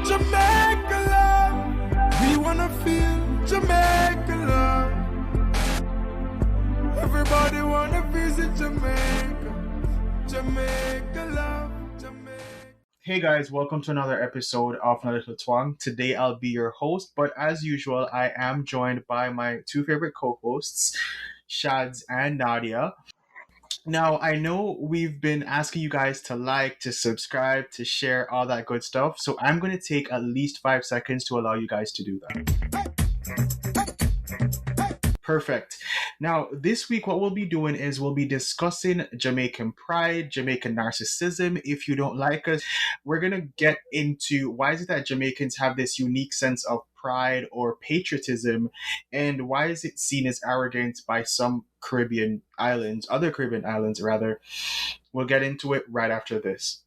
Jamaica love. We wanna feel Jamaica love. Everybody wanna visit Jamaica. Jamaica love. Jamaica. Hey guys, welcome to another episode of Another Little Twang. Today I'll be your host, but as usual, I am joined by my two favorite co-hosts, Shads and Nadia. Now, I know we've been asking you guys to like, to subscribe, to share, all that good stuff. So I'm going to take at least 5 seconds to allow you guys to do that. Perfect. Now, this week, what we'll be doing is we'll be discussing Jamaican pride, Jamaican narcissism. If you don't like us, we're going to get into why is it that Jamaicans have this unique sense of pride or patriotism, and why is it seen as arrogance by some Caribbean islands, other Caribbean islands, rather. We'll get into it right after this.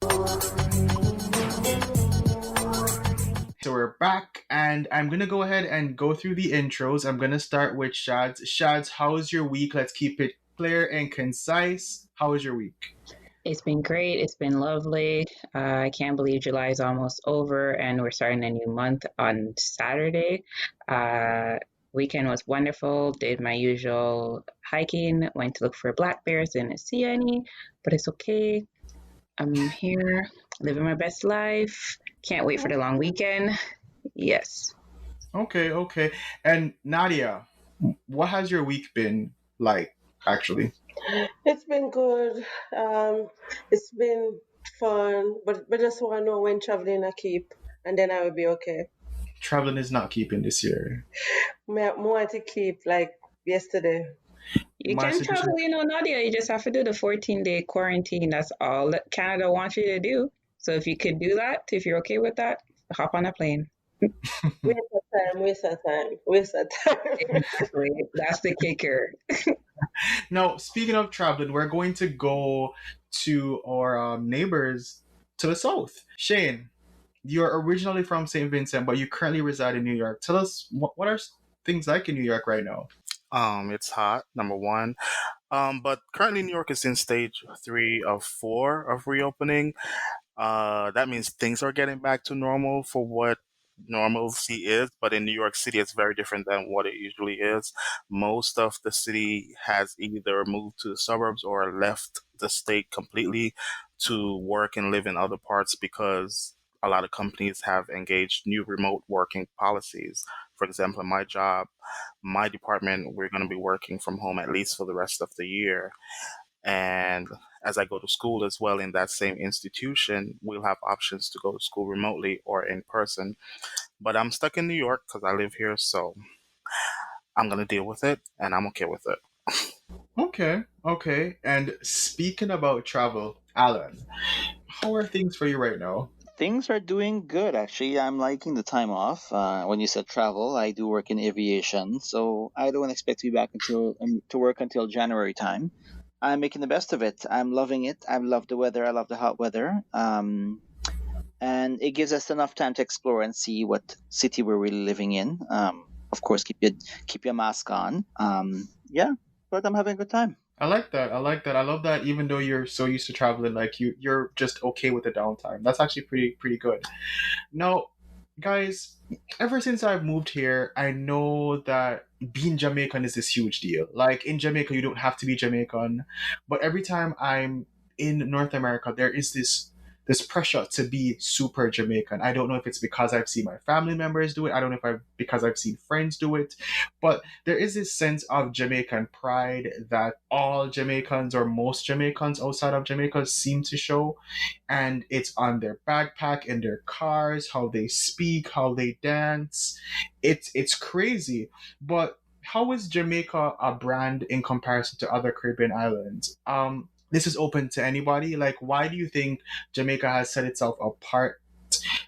So we're back, and I'm going to go ahead and go through the intros. I'm going to start with Shads. Shads, how was your week? Let's keep it clear and concise. How was your week? It's been great. It's been lovely. I can't believe July is almost over and we're starting a new month on Saturday. Weekend was wonderful. Did my usual hiking. Went to look for black bears. Didn't see any, but it's okay. I'm here living my best life. Can't wait for the long weekend. Yes. Okay. And Nadia, what has your week been like, actually? It's been good. It's been fun, but just want to know when traveling I keep, and then I will be okay. Traveling is not keeping this year. More to keep like yesterday. You My can suggestion- travel, Nadia. You just have to do the 14-day quarantine. That's all that Canada wants you to do. So if you could do that, if you're okay with that, hop on a plane. Waste of time. Exactly. That's the kicker. Now, speaking of traveling, we're going to go to our neighbors to the south. Shane, you're originally from St. Vincent, but you currently reside in New York. Tell us, what are things like in New York right now? It's hot, number one. But currently New York is in stage 3 of 4 of reopening. That means things are getting back to normal for what normalcy is, but in New York City, it's very different than what it usually is. Most of the city has either moved to the suburbs or left the state completely to work and live in other parts because a lot of companies have engaged new remote working policies. For example, in my job, my department, we're going to be working from home at least for the rest of the year. And as I go to school as well in that same institution, we'll have options to go to school remotely or in person. But I'm stuck in New York because I live here, so I'm going to deal with it, and I'm okay with it. Okay. And speaking about travel, Alan, how are things for you right now? Things are doing good, actually. I'm liking the time off. When you said travel, I do work in aviation, so I don't expect to be back to work until January time. I'm making the best of it. I'm loving it. I love the weather. I love the hot weather. And it gives us enough time to explore and see what city we're really living in. Of course, keep your mask on. Yeah, but I'm having a good time. I like that. I love that. Even though you're so used to traveling, like you're just okay with the downtime. That's actually pretty good. Now, guys, ever since I've moved here, I know that being Jamaican is this huge deal. Like in Jamaica, you don't have to be Jamaican, but every time I'm in North America, there is this pressure to be super Jamaican. I don't know if it's because I've seen my family members do it. I don't know if because I've seen friends do it, but there is this sense of Jamaican pride that all Jamaicans or most Jamaicans outside of Jamaica seem to show, and it's on their backpack, in their cars, how they speak, how they dance. It's crazy, but how is Jamaica a brand in comparison to other Caribbean islands? This is open to anybody. Like, why do you think Jamaica has set itself apart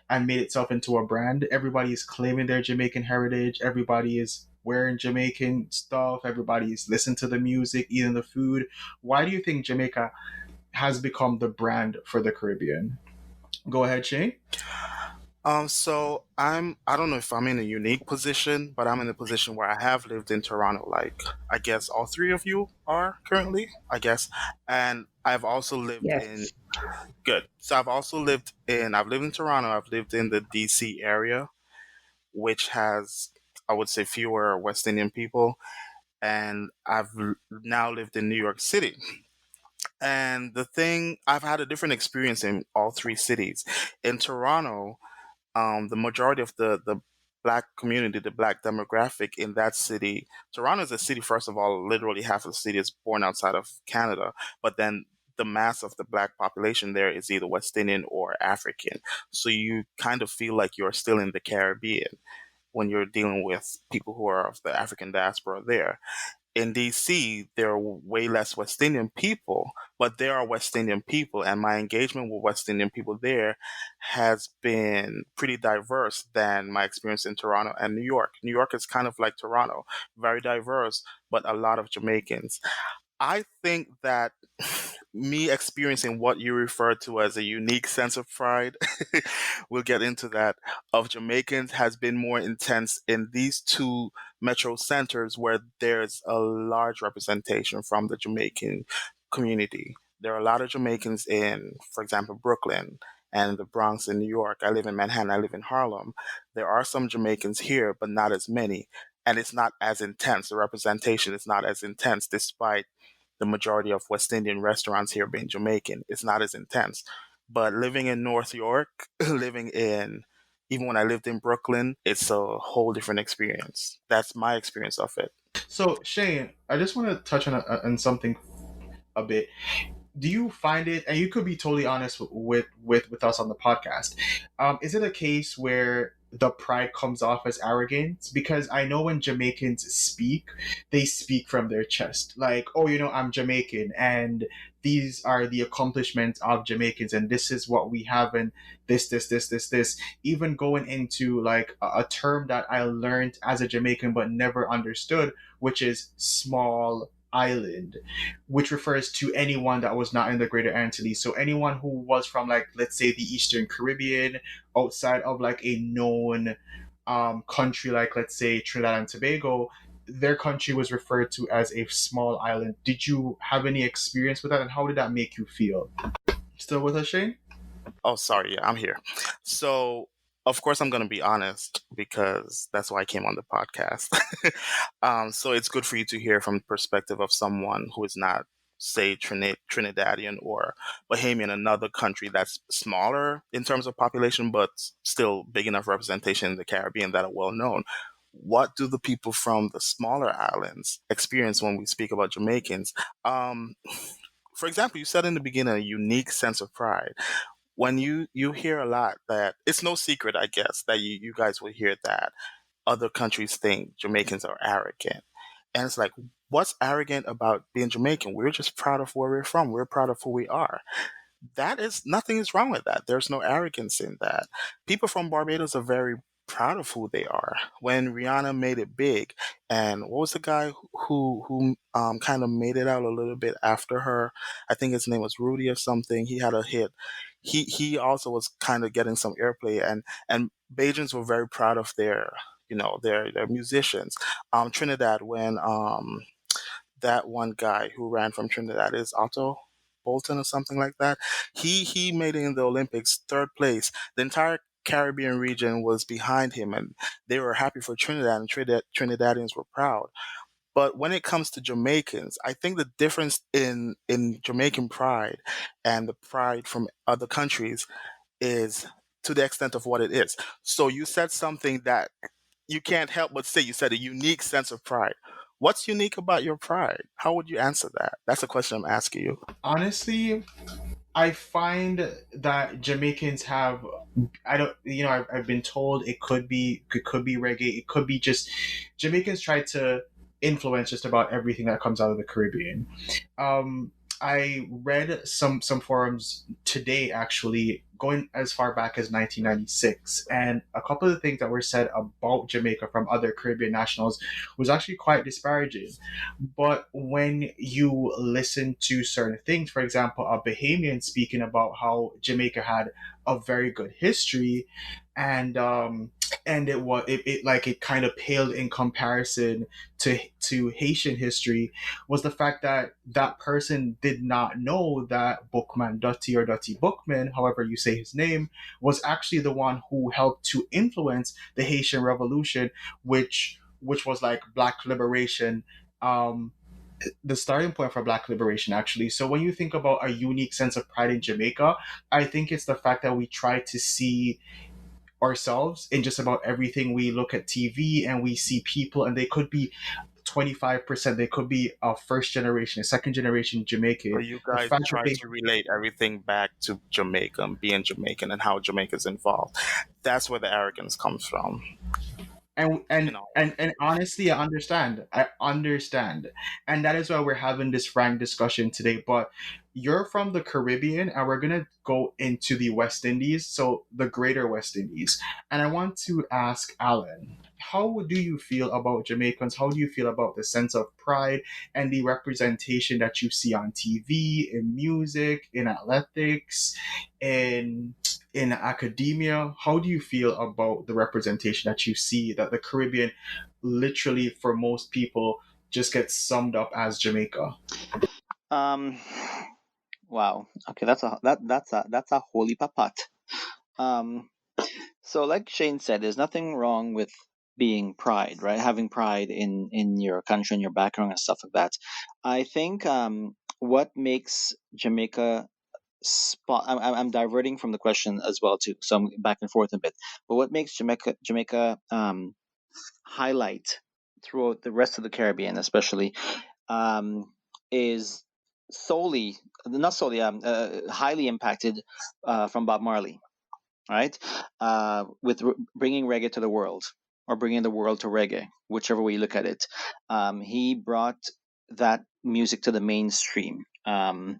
and made itself into a brand? Everybody is claiming their Jamaican heritage. Everybody is wearing Jamaican stuff. Everybody is listening to the music, eating the food. Why do you think Jamaica has become the brand for the Caribbean? Go ahead, Shane. So I don't know if I'm in a unique position, but I'm in a position where I have lived in Toronto, like I guess all three of you are currently, I guess. And I've also lived Yes. Good. So I've lived in Toronto. I've lived in the DC area, which has, I would say, fewer West Indian people, and now lived in New York City. And the thing, I've had a different experience in all three cities. In Toronto, the majority of the black community, the black demographic in that city, Toronto is a city, first of all, literally half of the city is born outside of Canada, but then the mass of the black population there is either West Indian or African. So you kind of feel like you're still in the Caribbean when you're dealing with people who are of the African diaspora there. In DC, there are way less West Indian people, but there are West Indian people, and my engagement with West Indian people there has been pretty diverse than my experience in Toronto and New York. New York is kind of like Toronto, very diverse, but a lot of Jamaicans. I think that me experiencing what you refer to as a unique sense of pride, we'll get into that, of Jamaicans has been more intense in these two metro centers where there's a large representation from the Jamaican community. There are a lot of Jamaicans in, for example, Brooklyn and the Bronx in New York. I live in Manhattan, I live in Harlem. There are some Jamaicans here, but not as many. And it's not as intense. The representation is not as intense, despite the majority of West Indian restaurants here being Jamaican. It's not as intense. But living in North York, living in, even when I lived in Brooklyn, it's a whole different experience. That's my experience of it. So Shane, I just want to touch on something a bit. Do you find it, and you could be totally honest with us on the podcast, is it a case where the pride comes off as arrogance? Because I know when Jamaicans speak, they speak from their chest, like, oh, I'm Jamaican, and these are the accomplishments of Jamaicans, and this is what we have, and this, even going into like a term that I learned as a Jamaican but never understood, which is small island, which refers to anyone that was not in the Greater Antilles. So anyone who was from, like, let's say the Eastern Caribbean, outside of like a known country, like let's say Trinidad and Tobago, their country was referred to as a small island. Did you have any experience with that, and how did that make you feel? Still with us, Shane? Oh, sorry. Yeah, I'm here. So, of course, I'm going to be honest because that's why I came on the podcast. So, it's good for you to hear from the perspective of someone who is not, say, Trinidadian or Bahamian, another country that's smaller in terms of population, but still big enough representation in the Caribbean that are well known. What do the people from the smaller islands experience when we speak about Jamaicans? Um, for example, you said in the beginning a unique sense of pride. When you hear a lot that it's no secret, I guess, that you guys will hear that other countries think Jamaicans are arrogant. And it's like, what's arrogant about being Jamaican? We're just proud of where we're from. We're proud of who we are. That is, nothing is wrong with that. There's no arrogance in that. People from Barbados are very proud of who they are. When Rihanna made it big, and what was the guy who kind of made it out a little bit after her? I think his name was Rudy or something. He had a hit. He also was kind of getting some airplay, and Bajans were very proud of their musicians. Trinidad, when that one guy who ran from Trinidad is Otto Bolton or something like that. He made it in the Olympics third place. The entire Caribbean region was behind him, and they were happy for Trinidad, and Trinidadians were proud. But when it comes to Jamaicans, I think the difference in Jamaican pride and the pride from other countries is to the extent of what it is. So you said something that you can't help but say. You said a unique sense of pride. What's unique about your pride? How would you answer that? That's a question I'm asking you. Honestly, I find that Jamaicans have, I don't, I've been told it could be reggae, it could be just Jamaicans try to influence just about everything that comes out of the Caribbean. Um, I read some forums today, actually going as far back as 1996, and a couple of the things that were said about Jamaica from other Caribbean nationals was actually quite disparaging. But when you listen to certain things, for example, a Bahamian speaking about how Jamaica had a very good history, and and it like it kind of paled in comparison to Haitian history, was the fact that that person did not know that Bookman Dutty, or Dutty Bookman, however you say his name, was actually the one who helped to influence the Haitian Revolution, which was like Black liberation, um, the starting point for Black liberation, actually. So when you think about a unique sense of pride in Jamaica, I think it's the fact that we try to see ourselves in just about everything. We look at TV and we see people, and they could be 25%, they could be a first generation, a second generation So Jamaican. you The guys fact that try they to relate everything back to Jamaica, being Jamaican, and how Jamaica's involved. That's where the arrogance comes from. and You and know, and honestly, I understand, and that is why we're having this frank discussion today. But you're from the Caribbean, and we're gonna go into the West Indies, so the greater West Indies. And I want to ask Alan, how do you feel about Jamaicans? How do you feel about the sense of pride and the representation that you see on TV, in music, in athletics, in academia? How do you feel about the representation that you see that the Caribbean, literally for most people, just gets summed up as Jamaica? Um, wow. Okay, that's a holy papat. Um, so like Shane said, there's nothing wrong with being pride, right? Having pride in your country and your background and stuff like that. I think what makes Jamaica spot. I'm diverting from the question as well too, so I'm back and forth a bit. But what makes Jamaica highlight throughout the rest of the Caribbean, especially, is solely not solely highly impacted from Bob Marley, right? With bringing reggae to the world, or bringing the world to reggae, whichever way you look at it. He brought that music to the mainstream. And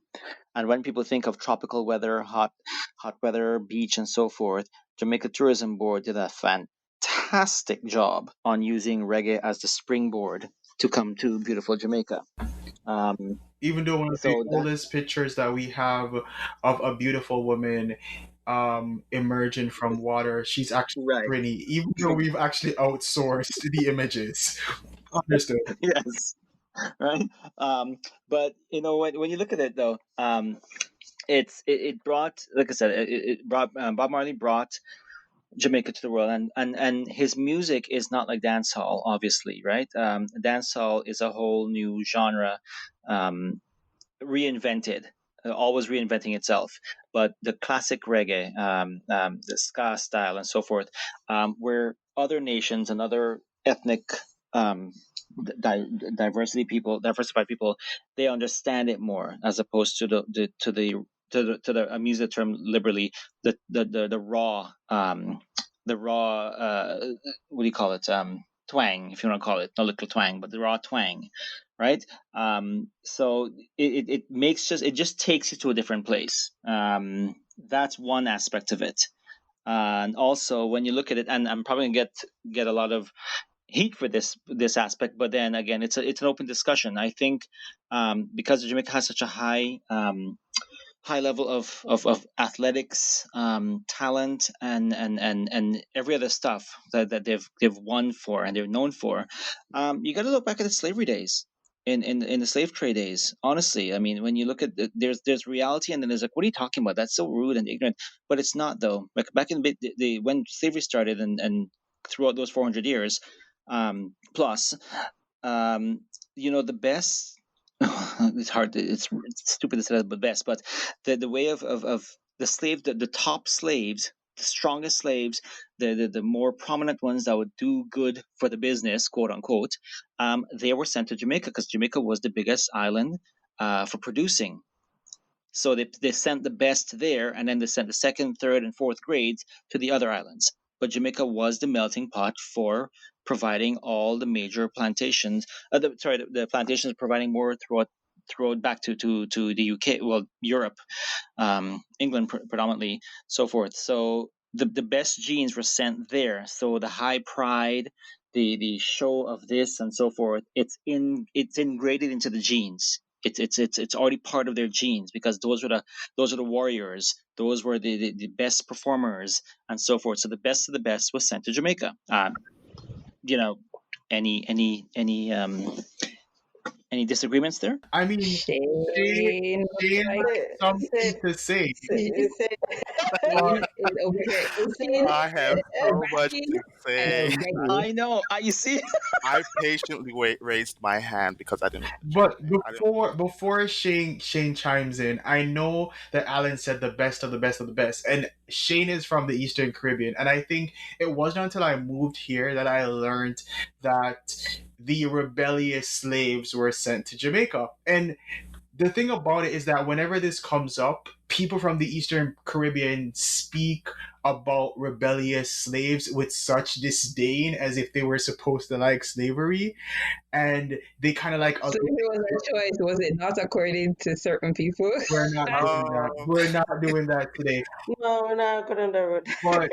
when people think of tropical weather, hot weather, beach, and so forth, Jamaica Tourism Board did a fantastic job on using reggae as the springboard to come to beautiful Jamaica. Um, Even though one of the so that oldest pictures that we have of a beautiful woman emerging from water, she's actually right, pretty, even though we've actually outsourced the images. Understood. yes, right. But when you look at it though, it brought, like I said, it brought Bob Marley brought Jamaica to the world, and his music is not like dancehall, obviously, right? Dancehall is a whole new genre, um, reinvented, always reinventing itself. But the classic reggae, the ska style, and so forth, where other nations and other ethnic, um, diversified people, they understand it more, as opposed to I use the term liberally, the raw, the raw, what do you call it, twang, if you want to call it, not little twang, but the raw twang, right? So it makes it just takes you to a different place. That's one aspect of it. And also when you look at it, and I'm probably gonna get a lot of heat for this aspect, but then again, it's an open discussion. I think because Jamaica has such a high level of athletics, talent, and every other stuff that they've won for and they're known for. You got to look back at the slavery days. In the slave trade days, honestly, I mean, when you look at there's reality, and then there's like, what are you talking about? That's so rude and ignorant. But it's not, though. Like back in when slavery started, and throughout those 400 years, plus, um, the best. It's hard. It's stupid to say that, but best. But the way of the slave, the top slaves, the strongest slaves, the more prominent ones that would do good for the business, quote unquote, they were sent to Jamaica, because Jamaica was the biggest island for producing. So they sent the best there, and then they sent the second, third, and fourth grades to the other islands. But Jamaica was the melting pot for providing all the major plantations. The plantations providing more throughout back to the UK, well, Europe, England predominantly, so forth. So the best genes were sent there. So the high pride, the show of this and so forth, it's ingrained into the genes. It's already part of their genes, because those are the warriors. Those were the best performers and so forth. So the best of the best was sent to Jamaica. You know, any disagreements there? I mean, Shane, Shane looks Shane like has Say, something say, to say, say, but Shane is over here say, itching I have and so much ready to and say. ready. I know. You see, I patiently raised my hand because I didn't want to jump But in. I didn't. before Shane chimes in, I know that Alan said the best of the best of the best, and Shane is from the Eastern Caribbean, and I think it wasn't until I moved here that I learned that the rebellious slaves were sent to Jamaica. And the thing about it is that whenever this comes up, people from the Eastern Caribbean speak about rebellious slaves with such disdain as if they were supposed to like slavery, and they kind of like So it was a choice, was it not according to certain people? we're not doing that. Um, We're not doing that today. no, we're not going on the road. But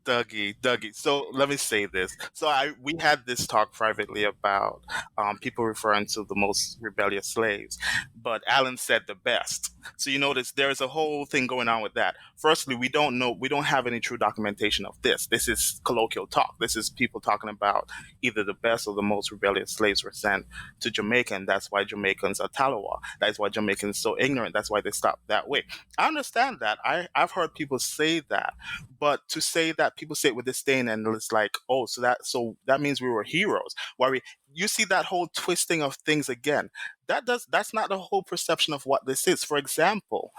Dougie, Dougie. So let me say this. So we had this talk privately about people referring to the most rebellious slaves, but Alan said the best. So you notice there's a whole thing going on with that. Firstly, we don't know, we don't have any true documentation of this. This is colloquial talk. This is people talking about either the best or the most rebellious slaves were sent to Jamaica, and that's why Jamaicans are Talawa. That's why Jamaicans so ignorant. That's why they stopped that way. I understand that. I've heard people say that, but to say that people say it with disdain and it's like, oh, so that means we were heroes. Why we you see that whole twisting of things again. That's not the whole perception of what this is. For example,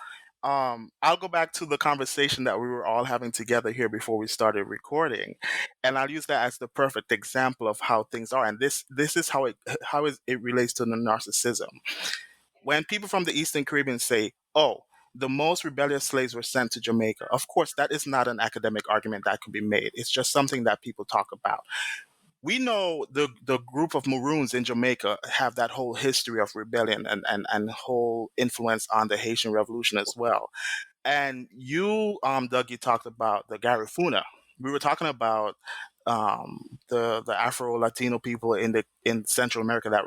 I'll go back to the conversation that we were all having together here before we started recording, and I'll use that as the perfect example of how things are. And this is how it relates to the narcissism. When people from the Eastern Caribbean say, "Oh, the most rebellious slaves were sent to Jamaica," of course, that is not an academic argument that could be made. It's just something that people talk about. We know the group of Maroons in Jamaica have that whole history of rebellion and whole influence on the Haitian Revolution as well. And you, Doug, you talked about the Garifuna. We were talking about the Afro Latino people in Central America that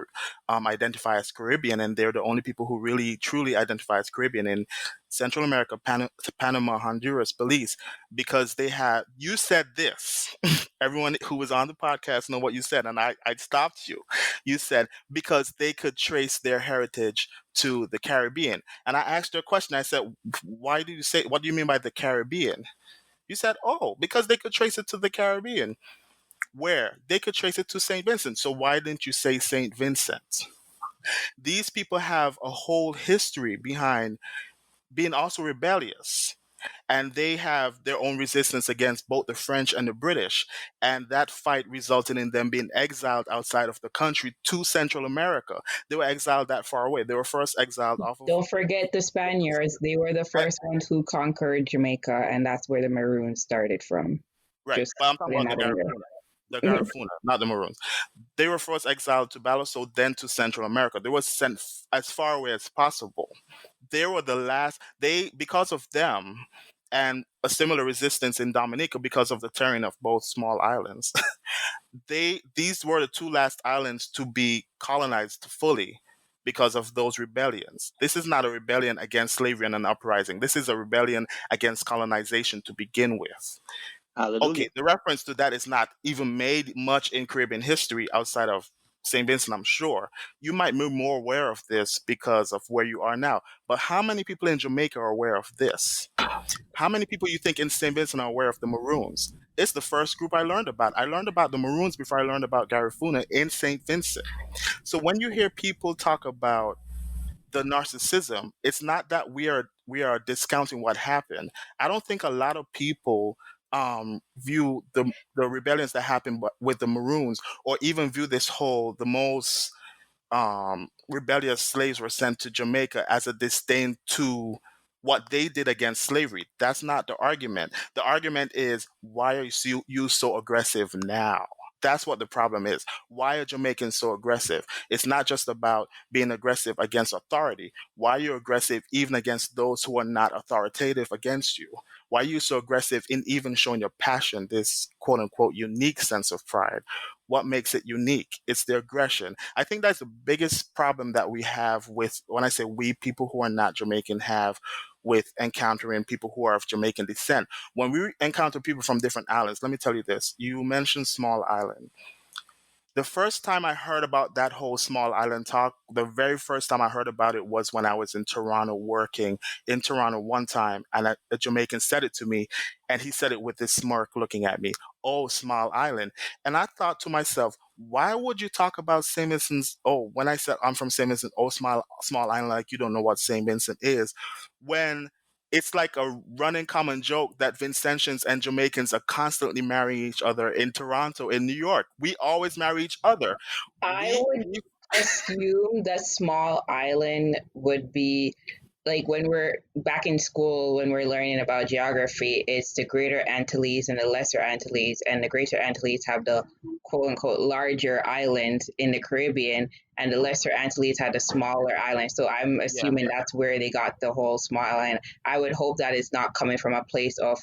identify as Caribbean, and they're the only people who really truly identify as Caribbean in Central America, Panama, Honduras, Belize, because they had. You said this. Everyone who was on the podcast know what you said, and I stopped you. You said because they could trace their heritage to the Caribbean. And I asked her a question. I said, why do you say, what do you mean by the Caribbean? You said, oh, because they could trace it to the Caribbean. Where? They could trace it to St. Vincent. So why didn't you say St. Vincent? These people have a whole history behind being also rebellious. And they have their own resistance against both the French and the British. And that fight resulted in them being exiled outside of the country to Central America. They were exiled that far away. They were first exiled off of. Don't forget the Spaniards. They were the Right, first ones who conquered Jamaica, and that's where the Maroons started from. right. Just But I'm talking putting about the that in Garifuna. The there. Garifuna, not the Maroons. They were first exiled to Balaso, then to Central America. They were sent as far away as possible. They were the last. They because of them, and a similar resistance in Dominica because of the tearing of both small islands. These were the two last islands to be colonized fully because of those rebellions. This is not a rebellion against slavery and an uprising. This is a rebellion against colonization to begin with. hallelujah. Okay, the reference to that is not even made much in Caribbean history outside of St. Vincent, I'm sure. You might be more aware of this because of where you are now. But how many people in Jamaica are aware of this? How many people you think in St. Vincent are aware of the Maroons? It's the first group I learned about. I learned about the Maroons before I learned about Garifuna in St. Vincent. So when you hear people talk about the narcissism, it's not that we are discounting what happened. I don't think a lot of people view the rebellions that happened with the Maroons, or even view this whole the most rebellious slaves were sent to Jamaica as a disdain to what they did against slavery. That's not the argument. The argument is, why are you so aggressive now? That's what the problem is. Why are Jamaicans so aggressive? It's not just about being aggressive against authority. Why are you aggressive even against those who are not authoritative against you? Why are you so aggressive in even showing your passion, this quote unquote unique sense of pride? What makes it unique? It's the aggression. I think that's the biggest problem that we have with, when I say we, people who are not Jamaican have with encountering people who are of Jamaican descent. When we encounter people from different islands, let me tell you this. You mentioned small island. The first time I heard about that whole small island talk, the very first time I heard about it was when I was in Toronto working in Toronto one time, and a Jamaican said it to me, and he said it with this smirk looking at me. Oh, small island. And I thought to myself, why would you talk about St. Vincent's? Oh, when I said I'm from St. Vincent, oh, small island, like you don't know what St. Vincent is. When it's like a running common joke that Vincentians and Jamaicans are constantly marrying each other in Toronto, in New York. We always marry each other. I would We assume that small island would be like when we're back in school when we're learning about geography, it's the greater Antilles and the lesser Antilles, and the greater Antilles have the quote unquote larger islands in the Caribbean, and the lesser Antilles had the smaller islands. So I'm yeah, assuming that's where they got the whole small island. I would hope that it's not coming from a place of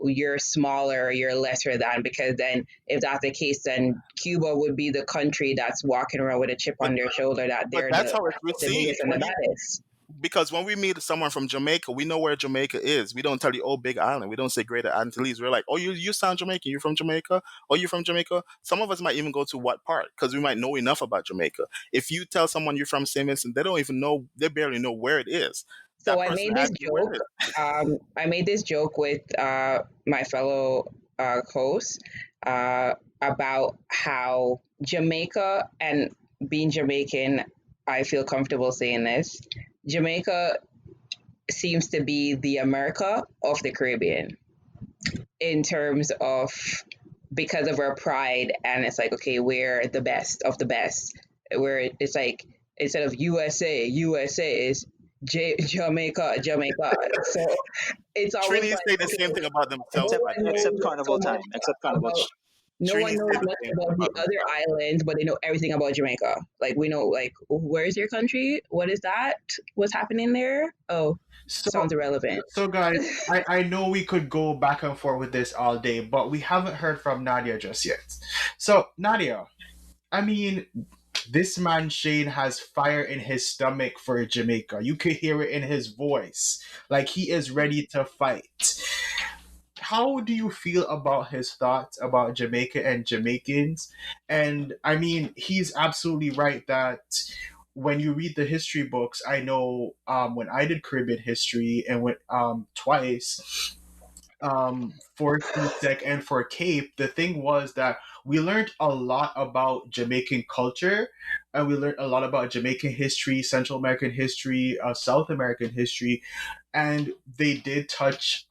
you're smaller or you're lesser than, because then if that's the case, then Cuba would be the country that's walking around with a chip but on their shoulder that but they're that's how it's the received. biggest and the When you baddest. because when we meet someone from Jamaica, we know where Jamaica is. We don't tell you, oh, Big Island. We don't say Greater Antilles. We're like, oh, you sound Jamaican. You from Jamaica? Oh, you from Jamaica? Some of us might even go to what part because we might know enough about Jamaica. If you tell someone you're from St. Vincent, they don't even know. They barely know where it is. So That I person made this asks you where it joke. is. I made this joke with my fellow hosts uh, about how Jamaica, and being Jamaican, I feel comfortable saying this. Jamaica seems to be the America of the Caribbean in terms of because of our pride, and it's like, okay, we're the best of the best. Where it's like instead of USA is Jamaica, Jamaica. So it's almost Trinis like, say the same okay, thing about no themselves, except by one the way. knows except so carnival much time. Except carnival about. time. No one Trinis knows say the much same thing about the about other themselves. islands, but they know everything about Jamaica. Like we know, like where's your country? What is that? What's happening there? Oh, So, sounds irrelevant. so guys, I know we could go back and forth with this all day, but we haven't heard from Nadia just yet. So, Nadia, I mean, this man Shane has fire in his stomach for Jamaica. You could hear it in his voice. Like he is ready to fight. How do you feel about his thoughts about Jamaica and Jamaicans? And I mean, he's absolutely right that when you read the history books, I know when I did Caribbean history and went twice, for CSEC and for Cape, the thing was that we learned a lot about Jamaican culture, and we learned a lot about Jamaican history, Central American history, South American history, and they did touch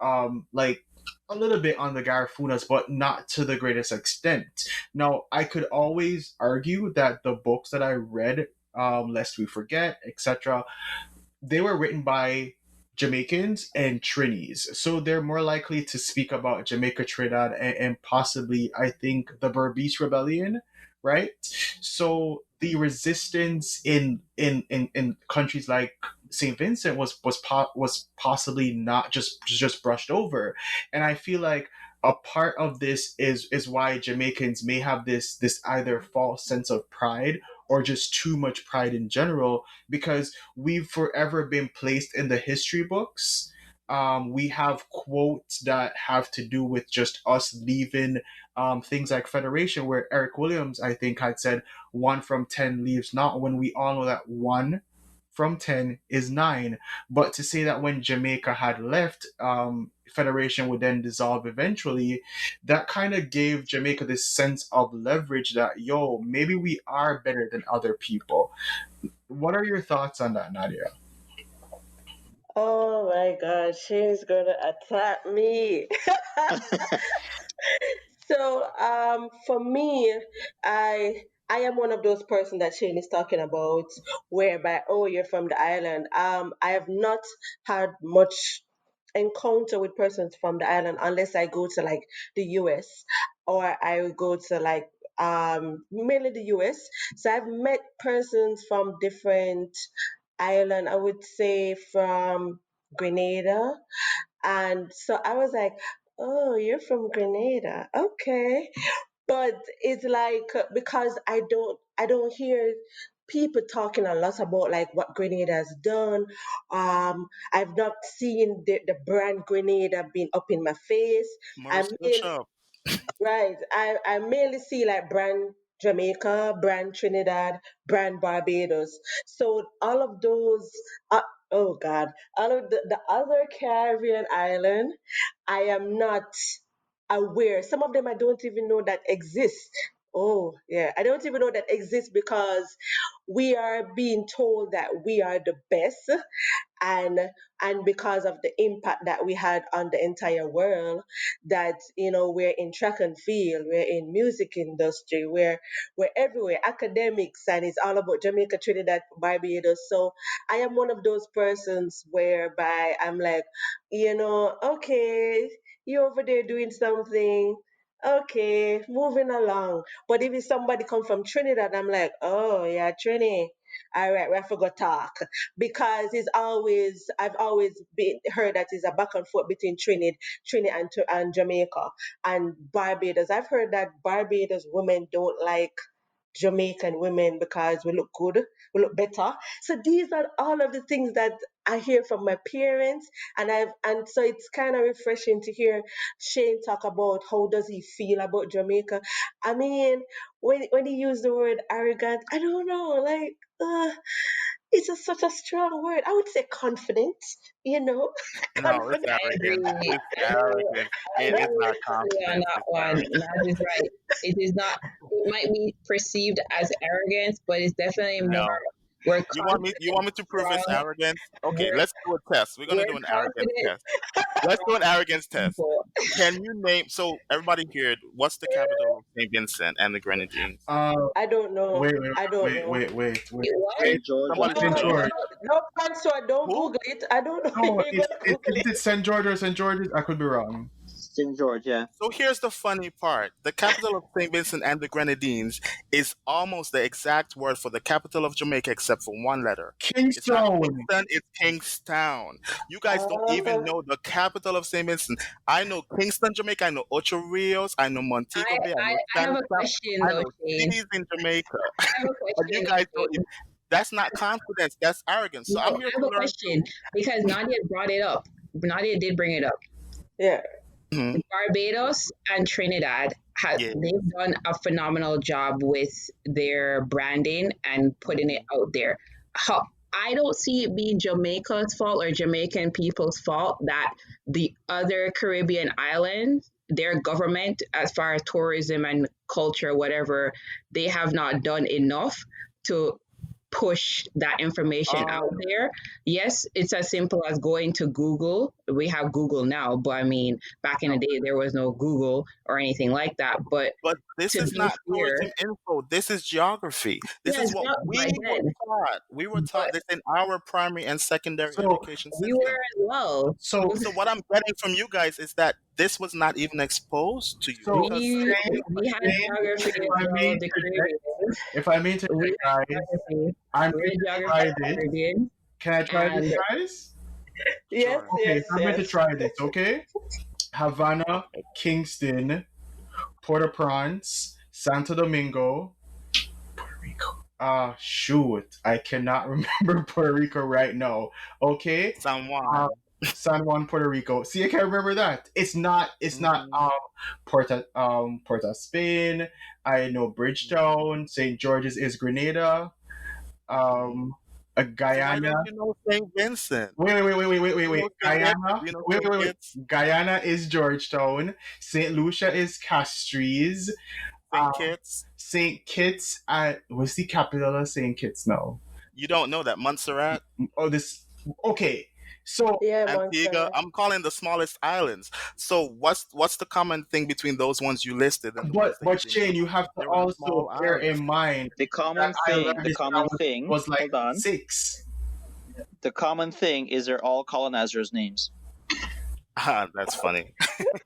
like a little bit on the Garafunas, but not to the greatest extent. Now, I could always argue that the books that I read, Lest We Forget, etc., they were written by Jamaicans and Trinis. So they're more likely to speak about Jamaica, Trinidad, and possibly, I think, the Berbice Rebellion, right? So the resistance in countries like St. Vincent was possibly not just brushed over, and I feel like a part of this is why Jamaicans may have this either false sense of pride or just too much pride in general, because we've forever been placed in the history books. We have quotes that have to do with just us leaving, things like Federation, where Eric Williams, I think, had said 1 from 10 leaves not, when we all know that 1 from 10 is 9. But to say that when Jamaica had left, Federation would then dissolve eventually, that kind of gave Jamaica this sense of leverage that, yo, maybe we are better than other people. What are your thoughts on that, Nadia? Oh my God, she's gonna attack me. So, for me, I am one of those person that Shane is talking about, whereby, oh, you're from the island. I have not had much encounter with persons from the island unless I go to like the US, or I will go to like mainly the US. So I've met persons from different island. I would say from Grenada, and so I was like, oh, you're from Grenada. Okay. But it's like because I don't hear people talking a lot about like what Grenada has done. I've not seen the brand Grenada being up in my face. I Morris mainly, Bishop. right, I mainly see like brand Jamaica, brand Trinidad, brand Barbados. So all of those, uh, oh God, all of the other Caribbean island, I am not aware. Some of them I don't even know that exist. Oh, yeah. I don't even know that exist because we are being told that we are the best, and because of the impact that we had on the entire world, that we're in track and field, we're in music industry, we're everywhere, academics, and it's all about Jamaica, Trinidad, Barbados. So I am one of those persons whereby I'm like, okay, you over there doing something, okay, moving along. But if it's somebody come from Trinidad, I'm like, oh yeah, Trini, all right, we have to go talk, because I've always been heard that it's a back and forth between Trinidad and Jamaica and Barbados. I've heard that Barbados women don't like Jamaican women because we look good, we look better. So these are all of the things that I hear from my parents, and so it's kind of refreshing to hear Shane talk about how does he feel about Jamaica. I mean, when he used the word arrogant, I don't know, like. It's just such a strong word. I would say confident, you know, No, it's confident. I arrogant. agree. It's arrogant. I It agree is not with you on confidence. that It's one. arrogant. Naz is right. It is not. It might be perceived as arrogance, but it's definitely more. No. We're You want confident, me to prove it's strong. arrogance? Okay, We're let's do a test. We're gonna we're do an arrogance confident, test. Let's do an arrogance test. people. Can you name so everybody here, what's the capital of St. Vincent and the Grenadines? Uh, I don't know. wait, wait, I don't wait, know. wait, wait, wait. It was. Saint, St. George, Somebody No, Saint say no, it. George. no, Francois, don't Who? Google it. I don't know if No, you're gonna Google is it. it Saint George or Saint George's? I could be wrong. St. George, yeah. So here's the funny part. The capital of St. Vincent and the Grenadines is almost the exact word for the capital of Jamaica except for one letter. It's not Kingston. Kingston, it's Kingstown. You guys don't even Uh, know the capital of St. Vincent. I know Kingston, Jamaica. I know Ocho Rios. I know Montego Bay. I know I have a Shantytown. question I though, know Shane. cities in Jamaica. I have a And you question guys though, don't even, Shane. that's not confidence, that's arrogance. So No, I'm I here have to a learn question too. because Nadia brought it up. Nadia did bring it up. yeah. Mhm. Barbados and Trinidad have Yeah. they've done a phenomenal job with their branding and putting it Mhm. out there. How I don't see it being Jamaica's fault or Jamaican people's fault that the other Caribbean islands, their government, as far as tourism and culture, whatever, they have not done enough to push that information out Um, there. Yes, it's as simple as going to Google. We have Google now, but I mean, back in the no. day, there was no Google or anything like that. But But this to is be not fair, tourism info. This is geography. This yes, is what yeah, we but were again, taught. We were but taught this in our primary and secondary So, education we were system. as well. so, So what I'm getting from you guys is that this was not even exposed to you so, because Saint, We had Saint, geography if as I well, may the interject, Caribbean. if I may We interject, had guys, geography. I'm We going had to geography try in the this. Caribbean, Can I try this, and guys? Yes, sure. Okay, yes, so I'm going to yes. try this, okay? Havana, Okay. Kingston, Port-au-Prince, Santo Domingo, Puerto Rico. Ah, shoot. I cannot remember Puerto Rico right now. Okay? San Uh, Juan. San Juan, Puerto Rico. See, I can't remember that. It's not Hmm. Porta Spain. I know Bridgetown. St. George's is Grenada. Hmm. Um So why Guyana. don't you know St. Vincent? Wait, You wait. know St. Kitts? Guyana. You know Wait, St. wait, wait. Kitts? Guyana is Georgetown. St. Lucia is Castries. St. Kitts? St. Kitts. What's the capital of St. Kitts now? You don't know that Montserrat? Oh, this. Okay. So, Yeah, Antigua. Montserrat. I'm calling the smallest islands. So what's the common thing between those ones you listed and the ones that you but didn't Shane, you know? have to They were also small bear in islands. mind that island is was like hold on. six. The common thing is they're all colonizers' names. Ah, that's funny.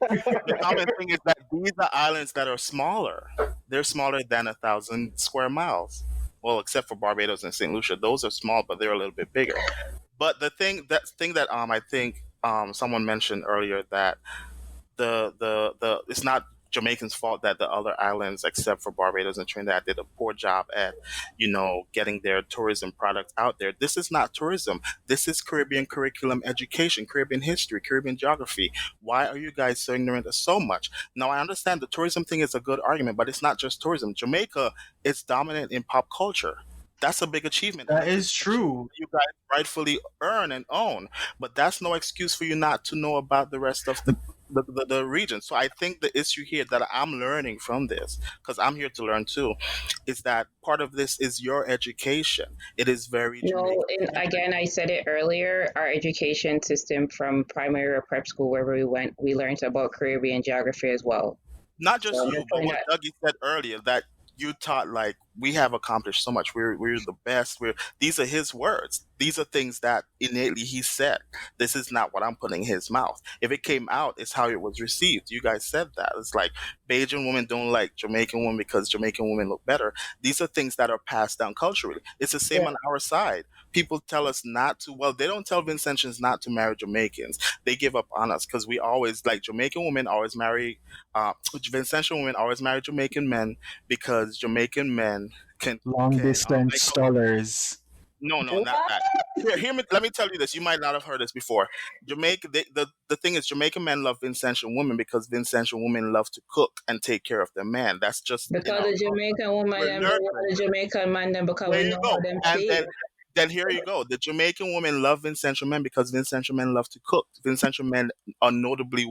The common thing is that these are islands that are smaller. They're smaller than 1,000 square miles. Well, except for Barbados and St. Lucia, those are small, but they're a little bit bigger. But the thing that I think someone mentioned earlier that the it's not Jamaicans' fault that the other islands, except for Barbados and Trinidad, did a poor job at, getting their tourism product out there. This is not tourism. This is Caribbean curriculum education, Caribbean history, Caribbean geography. Why are you guys so ignorant of so much? Now, I understand the tourism thing is a good argument, but it's not just tourism. Jamaica is dominant in pop culture. That's a big achievement, and That it's an is achievement true. that you guys rightfully earn and own. But that's no excuse for you not to know about the rest of the region. So I think the issue here that I'm learning from this, because I'm here to learn too, is that part of this is your education. It is very No, Jamaican and centric. again, I said it earlier, our education system from primary or prep school, wherever we went, we learned about Caribbean geography as well. Not So just I'm you, just but saying what that Dougie said earlier, that you taught, like, we have accomplished so much. We're the best. These are his words. These are things that innately he said. This is not what I'm putting in his mouth. If it came out, it's how it was received. You guys said that. It's like Bajan women don't like Jamaican women because Jamaican women look better. These are things that are passed down culturally. It's the same Yeah. on our side. People tell us not to. Well, they don't tell Vincentians not to marry Jamaicans. They give up on us because we always, like, Jamaican women always marry Vincentian women always marry Jamaican men because Jamaican men can Long can make distance a dollars. no, no, not What? that. Here, hear me. Let me tell you this. You might not have heard this before. The thing is, Jamaican men love Vincentian women because Vincentian women love to cook and take care of their man. That's just in because our the culture. Jamaican woman We're them don't nurturing. want the Jamaican man them because There we you know how go. them And feel. then here you go. The Jamaican women love Vincentian men because Vincentian men love to cook. Vincentian men are notably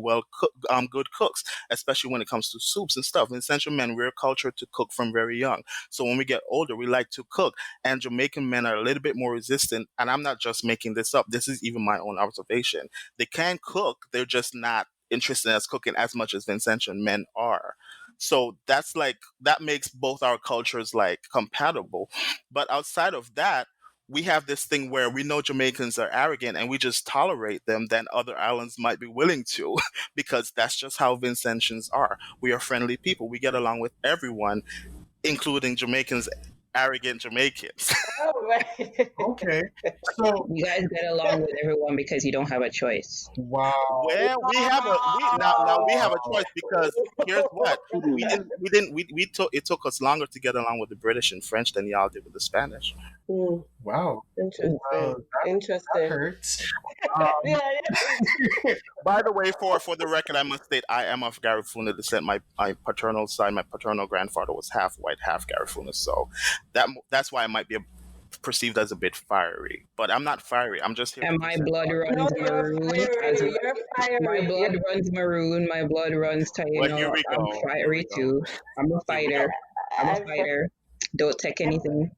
good cooks, especially when it comes to soups and stuff. Vincentian men, we're cultured to cook from very young. So when we get older, we like to cook. And Jamaican men are a little bit more resistant. And I'm not just making this up. This is even my own observation. They can cook. They're just not interested in us cooking as much as Vincentian men are. So that's like that makes both our cultures like compatible. But outside of that, we have this thing where we know Jamaicans are arrogant and we just tolerate them than other islands might be willing to because that's just how Vincentians are. We are friendly people. We get along with everyone, including Jamaicans, arrogant Jamaicans. Oh, right. Okay. So, You guys get along with everyone because you don't have a choice. wow. Well, we now we have a choice because here's what we took it took us longer to get along with the British and French than y'all did with the Spanish. Hmm, Wow. Well, interesting. that Interesting. hurts. Um, Yeah, yeah. By the way, for the record, I must state I am of Garifuna descent. My paternal side, my paternal grandfather was half white, half Garifuna, so that's why I might be perceived as a bit fiery. But I'm not fiery. I'm just here to And my present blood what No, runs you're maroon as fiery. You're well. My fiery. blood runs maroon. My blood runs Well, here we I'm go. Here we fiery go. too. I'm a Here we Yeah, fighter. go. I'm a I'm, fighter. Don't take anything.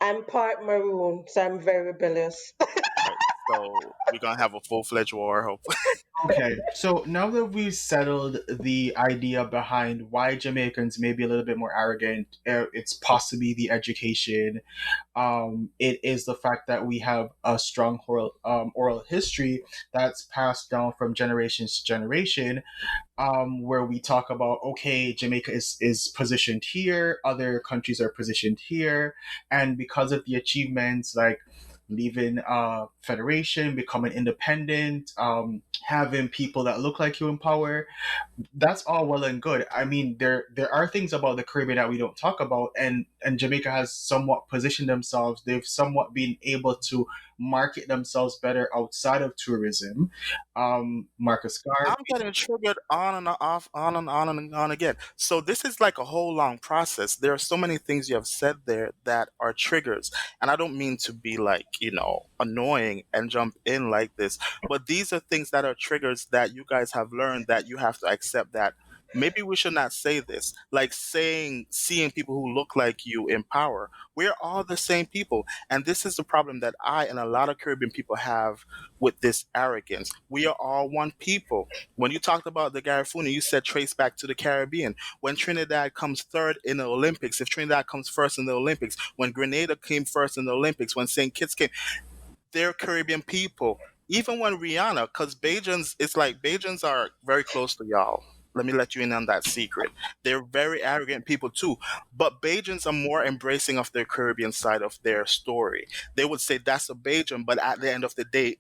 I'm part maroon, so I'm very rebellious. Right. So we're gonna have a full-fledged war. Hopefully. okay. So now that we've settled the idea behind why Jamaicans may be a little bit more arrogant, it's possibly the education. It is the fact that we have a strong oral history that's passed down from generations to generation, where we talk about, okay, Jamaica is positioned here, other countries are positioned here, and because of the achievements like leaving federation, becoming independent, having people that look like you in power, that's all well and good. I mean, there are things about the Caribbean that we don't talk about, and Jamaica has somewhat positioned themselves. They've somewhat been able to market themselves better outside of tourism. Marcus I'm Garvey. getting triggered on and off, on and on again. So this is like a whole long process. There are so many things you have said there that are triggers, and I don't mean to be like annoying and jump in like this, but these are things that are triggers that you guys have learned that you have to accept that. Maybe we should not say this. Like seeing people who look like you in power. We're all the same people. And this is the problem that I and a lot of Caribbean people have with this arrogance. We are all one people. When you talked about the Garifuna, you said trace back to the Caribbean. When Trinidad comes third in the Olympics, if Trinidad comes first in the Olympics, when Grenada came first in the Olympics, when St. Kitts came, they're Caribbean people. Even when Rihanna, because Bajans, it's like Bajans are very close to y'all. let me let you in on that secret. They're very arrogant people too. But Bajans are more embracing of their Caribbean side of their story. They would say that's a Bajan, but at the end of the day,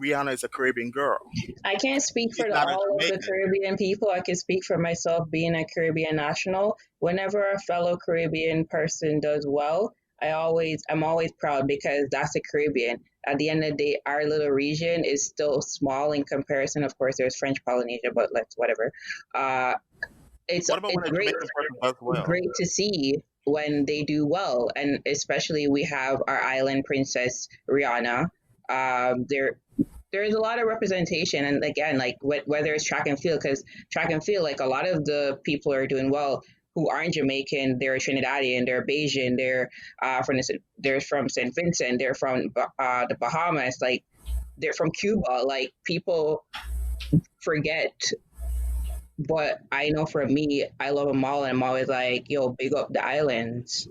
Rihanna is a Caribbean girl. I can't speak She's for not a all of the Jamaican. Caribbean people. I can speak for myself being a Caribbean national. Whenever a fellow Caribbean person does well, I'm always proud because that's the Caribbean. At the end of the day, our little region is still small in comparison. Of course, there's French Polynesia, but let's whatever. Uh, it's What about it's when a great. Jamaican person does It's well? great to see when they do well, and especially we have our island princess Rihanna. There's a lot of representation, and again, like whether it's track and field, because track and field, like a lot of the people are doing well who aren't Jamaican. They're Trinidadian, they're Bajan, they're from Saint Vincent, they're from the Bahamas, like they're from Cuba. Like people forget, but I know for me, I love them all, and I'm always like, yo, big up the islands.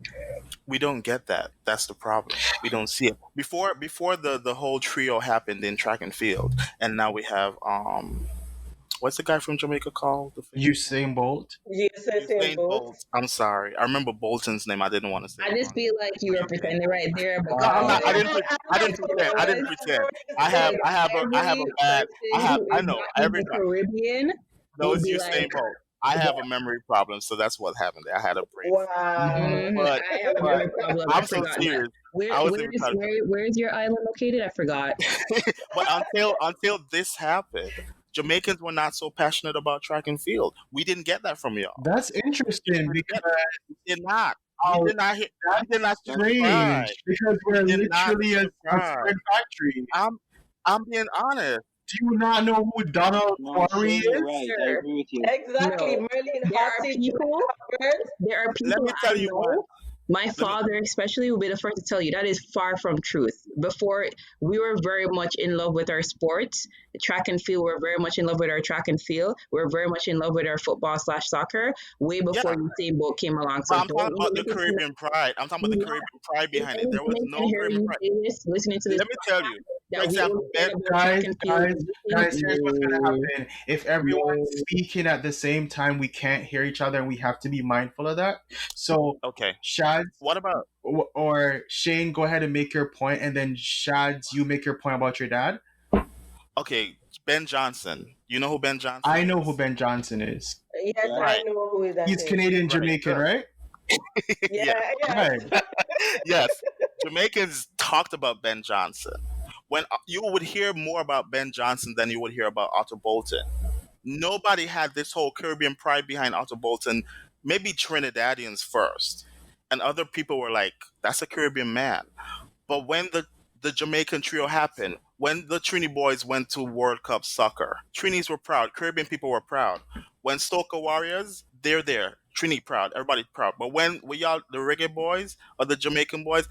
We don't get that. That's the problem. We don't see it. Before the whole trio happened in track and field, and now we have what's the guy from Jamaica called? The famous one? Usain Bolt. Yes, I say Usain both. Bolt. I'm sorry. I remember Bolton's name. I didn't want to say I it just wrong. feel like you Usain represent it right there No, I'm not. because I didn't pretend. I didn't because pretend. Yes. I have a every bad. person who I is know not every even time. Caribbean No, would it's be like, Usain Bolt. I yeah, have a memory problem, so that's what happened there. I had a brain freeze. No, Wow. But I have a but memory problem. I I'm so forgot. serious. Where I was even where's where's your island located? I forgot. but until this happened, Jamaicans were not so passionate about track and field. We didn't get that from y'all. that's We interesting didn't get because we did not. uh, We did not that's see the pride. strange because We we're did not literally see a the pride. cement factory. I'm I'm being honest. Do you not know who Donald No, Quarry Shane, you're is? right. I Sure. agree with you. Exactly. No. Merlin There are Hottie, Julia people Hubbard. There are Let people me I tell you one. know. My Let me father, especially, will be the first to tell you that is far from truth. Before, we were very much in love with our sports, track and field. We're very much in love with our track and field. We're very much in love with our football slash soccer. Way before yeah, Usain Bolt came along. but So I'm don't talking about even the listen to Caribbean pride. I'm talking about do the not. Caribbean pride If behind it. any There was Jamaican no hear Caribbean you pride. say this, listening to this Let me tell you. For that we example, only Ben care about track Guys, and field guys, position, guys, here's what's gonna no, happen. If everyone's no. speaking at the same time, we can't hear each other, and we have to be mindful of that. So, okay. Shad What about or Shane, go ahead and make your point, and then Shads, you make your point about your dad. okay, Ben Johnson. You know who Ben I Johnson know who is? Ben Johnson is. Yes, Yeah. I Right. know who that He's is. Canadian Right. Jamaican, Good. right? Yeah, Yes. yes. Right. Yes. Jamaicans talked about Ben Johnson. When you would hear more about Ben Johnson than you would hear about Otto Bolton. Nobody had this whole Caribbean pride behind Otto Bolton. Maybe Trinidadians first, and other people were like, "That's a Caribbean man." But when the Jamaican trio happened, when the Trini boys went to World Cup soccer, Trinis were proud. Caribbean people were proud. When Stoker Warriors, they're there. Trini proud. Everybody proud. But when we y'all the reggae boys or the Jamaican boys,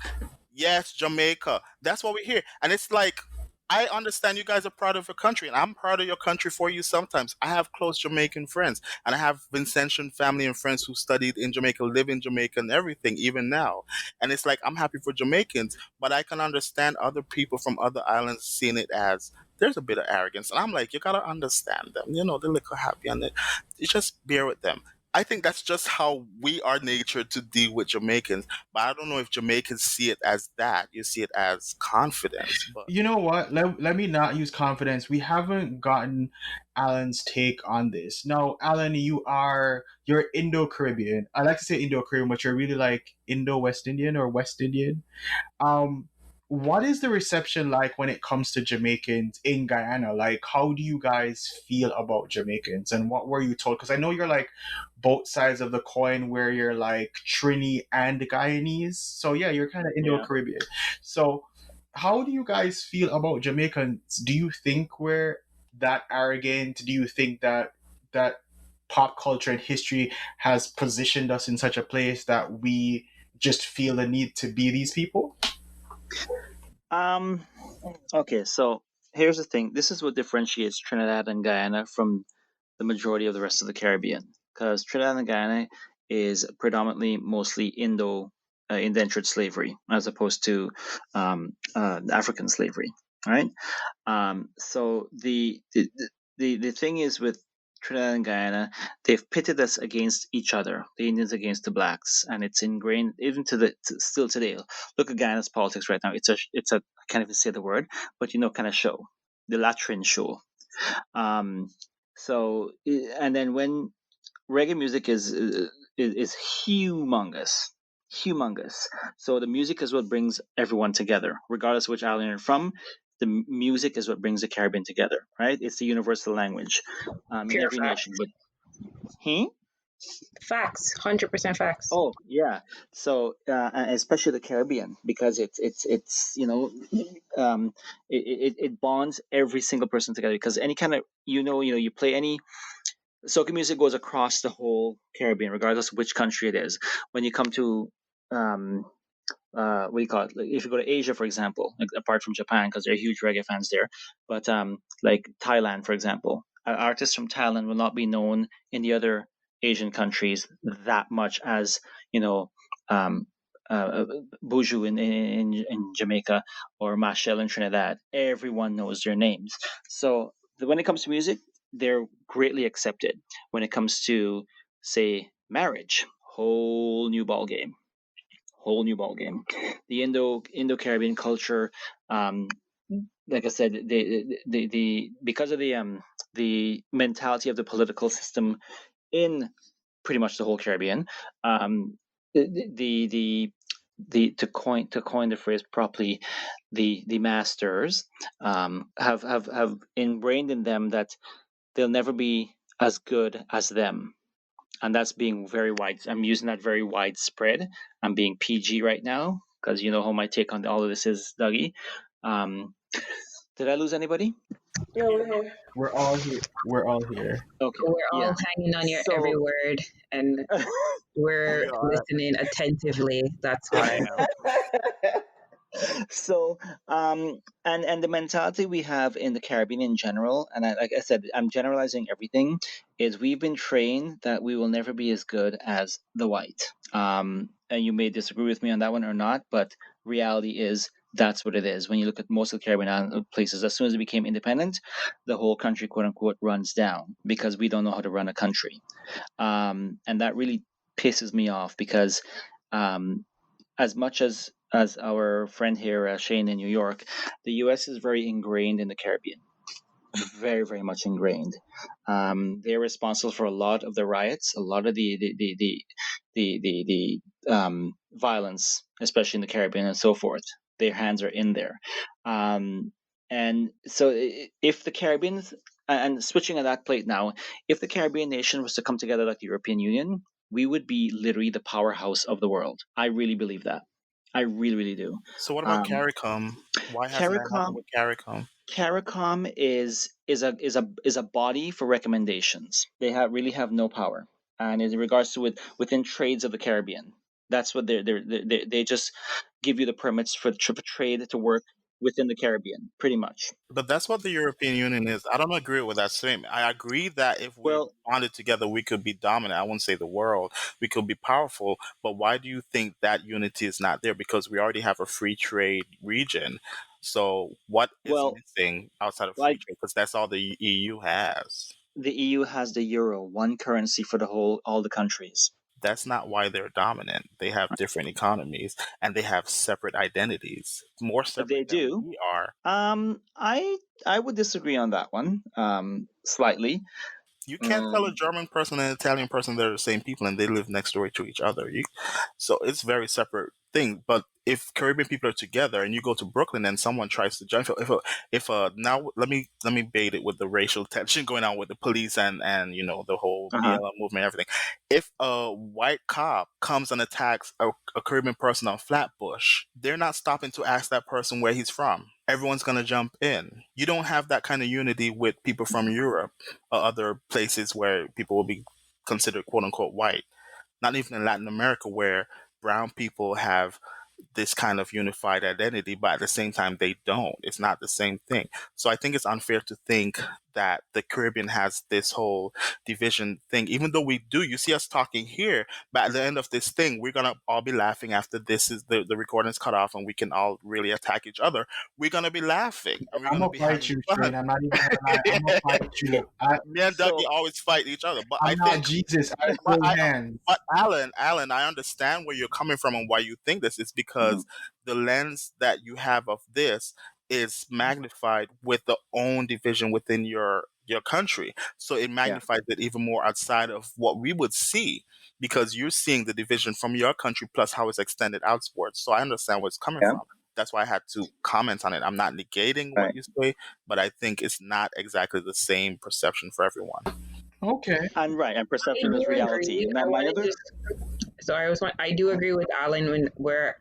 yes, Jamaica. That's what we hear. And it's like I understand you guys are proud of your country, and I'm proud of your country for you sometimes. I have close Jamaican friends, and I have Vincentian family and friends who studied in Jamaica, live in Jamaica, and everything, even now. And it's like, I'm happy for Jamaicans, but I can understand other people from other islands seeing it as there's a bit of arrogance. And I'm like, you gotta understand them. You know, they're little happy, and you just bear with them. I think that's just how we are natured to deal with Jamaicans. But I don't know if Jamaicans see it as that. You see it as confidence. But You know what? Let me not use confidence. We haven't gotten Alan's take on this. Now, Alan, you're Indo Caribbean. I like to say Indo Caribbean, but you're really like Indo West Indian or West Indian. Um, what is the reception like when it comes to Jamaicans in Guyana? Like, how do you guys feel about Jamaicans, and what were you told? Because I know you're like both sides of the coin, where you're like Trini and Guyanese. So yeah, you're kind of Indo Yeah. Caribbean. So, how do you guys feel about Jamaicans? Do you think we're that arrogant? Do you think that pop culture and history has positioned us in such a place that we just feel the need to be these people? Um. Okay, so here's the thing. This is what differentiates Trinidad and Guyana from the majority of the rest of the Caribbean, because Trinidad and Guyana is predominantly mostly indentured slavery as opposed to African slavery. All right. So the thing is with Trinidad and Guyana, they've pitted us against each other, the Indians against the blacks, and it's ingrained even still today. Look at Guyana's politics right now. I can't even say the word, but kind of show, the Latrin show. Um, and then when reggae music is humongous, humongous. So the music is what brings everyone together, regardless of which island you're from. The music is what brings the Caribbean together, right? It's the universal language in Pure every nation. facts. But hmm? Facts. 100% facts. Oh yeah. So especially the Caribbean, because it's it bonds every single person together. Because any kind of you play any soca music goes across the whole Caribbean, regardless of which country it is. When you come to um, what do you call it? Like if you go to Asia, for example, like apart from Japan, because they're huge reggae fans there, but like Thailand, for example, artists from Thailand will not be known in the other Asian countries that much as you know. Um, Buju in Jamaica or Machel in Trinidad, everyone knows their names. So when it comes to music, they're greatly accepted. When it comes to, say, marriage, whole new ball game. The Indo Caribbean culture, um, like I said, the because of the mentality of the political system in pretty much the whole Caribbean, um, the the to coin the phrase properly, the masters have ingrained in them that they'll never be as good as them, and that's being very wide. I'm using that very widespread. I'm being PG right now because you know how my take on all of this is, Dougie. Um, did I lose anybody? Yeah, we're here. We're all here. We're all here. Okay, We're all yeah. hanging on your every So word and We we're are. listening attentively. That's I why. am. so and the mentality we have in the Caribbean in general, and like I said, I'm generalizing everything, is we've been trained that we will never be as good as the white. And you may disagree with me on that one or not, but reality is that's what it is. When you look at most of the Caribbean places, as soon as it became independent, the whole country, quote unquote, runs down because we don't know how to run a country. And that really pisses me off because um, as much as our friend here, Shane in New York, the U.S. is very ingrained in the Caribbean, very very much ingrained. They're responsible for a lot of the riots, a lot of the violence, especially in the Caribbean and so forth. Their hands are in there, and so if the Caribbeans, and switching on that plate now, if the Caribbean nation was to come together like the European Union, we would be literally the powerhouse of the world. I really believe that. I really, really do. So what about Um, CARICOM? Why hasn't that happened CARICOM with CARICOM? CARICOM is a body for recommendations. They really have no power, and in regards to within trades of the Caribbean, that's what they just give you the permits for trade to work within the Caribbean, pretty much. But that's what the European Union is. I don't agree with that statement. I agree that if we Well, bonded together, we could be dominant. I wouldn't say the world. We could be powerful. But why do you think that unity is not there? Because we already have a free trade region. So what is well, missing outside of free like trade? Because that's all the EU has. the EU has the euro, one currency for all the countries. That's not why they're dominant. They have different economies and they have separate identities, more They separate than do. we are. I would disagree on that one, slightly. You can't tell a Um, German person and an Italian person they're the same people and they live next door to each other. So it's very separate thing. But if Caribbean people are together and you go to Brooklyn and someone tries to join, if now let me bait it with the racial tension going on with the police and the whole uh-huh. BLM movement and everything. If a white cop comes and attacks a Caribbean person on Flatbush, they're not stopping to ask that person where he's from. Everyone's gonna jump in. You don't have that kind of unity with people from Europe or other places where people will be considered quote unquote white. Not even in Latin America where brown people have this kind of unified identity, but at the same time they don't. It's not the same thing. So I think it's unfair to think that the Caribbean has this whole division thing. Even though we do, you see us talking here, but at the end of this thing, we're gonna all be laughing after this is the recording's cut off and we can all really attack each other. We're gonna be laughing and we're I'm gonna gonna be fight having you, fun. Shane. I'm not even gonna lie. I'm gonna fight you. Me and Dougie So, always fight each other, but I'm I not think Jesus. I but hold I hands. but Alan, I understand where you're coming from and why you think this is mhm, because the lens that you have of this is magnified with the own division within your country. So it yeah, magnifies it even more outside of what we would see because you're seeing the division from your country plus how it's extended outwards. So I understand where it's coming yeah, from. That's why I had to comment on it. I'm not negating what right. you say, but I think it's not exactly the same perception for everyone. Okay. And I perception do is reality. agree. I My want to other, just I do agree with Alan when where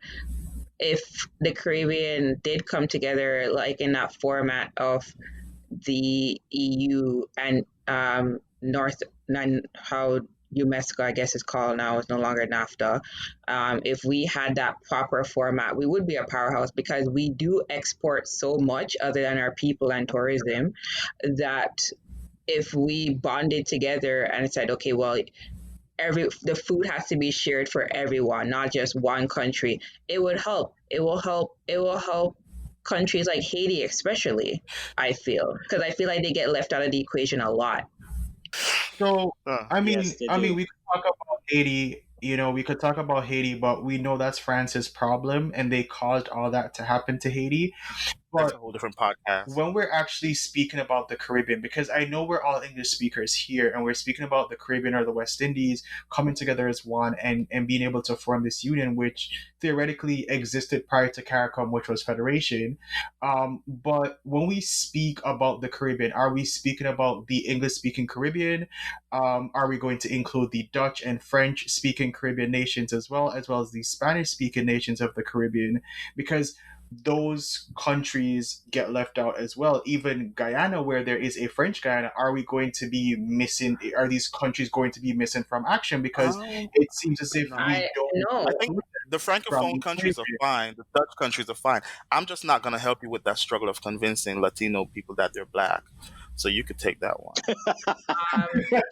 if the Caribbean did come together like in that format of the EU and North and how UNESCO, I guess, is called now, is no longer NAFTA. If we had that proper format, we would be a powerhouse because we do export so much other than our people and tourism that if we bonded together and said, okay, well, the food has to be shared for everyone, not just one country, it would help. It will help countries like Haiti, especially. I feel because I feel like they get left out of the equation a lot. So Uh, yes, they I mean, do. we could talk about Haiti. You know, we could talk about Haiti, but we know that's France's problem, and they caused all that to happen to Haiti. that's But a whole different podcast. when we're actually speaking about the Caribbean, because I know we're all English speakers here, and we're speaking about the Caribbean or the West Indies coming together as one and being able to form this union, which theoretically existed prior to CARICOM, which was federation. But when we speak about the Caribbean, are we speaking about the English speaking Caribbean? Are we going to include the Dutch and French speaking Caribbean nations as well as the Spanish speaking nations of the Caribbean? Because those countries get left out as well. Even Guyana, where there is a French Guyana, are we going to be missing? Are these countries going to be missing from action? Because Um, it seems as if no. we I don't know. I think include the from francophone the countries are Caribbean. fine. The Dutch countries are fine. I'm just not gonna help you with that struggle of convincing Latino people that they're black. So you could take that one. Um,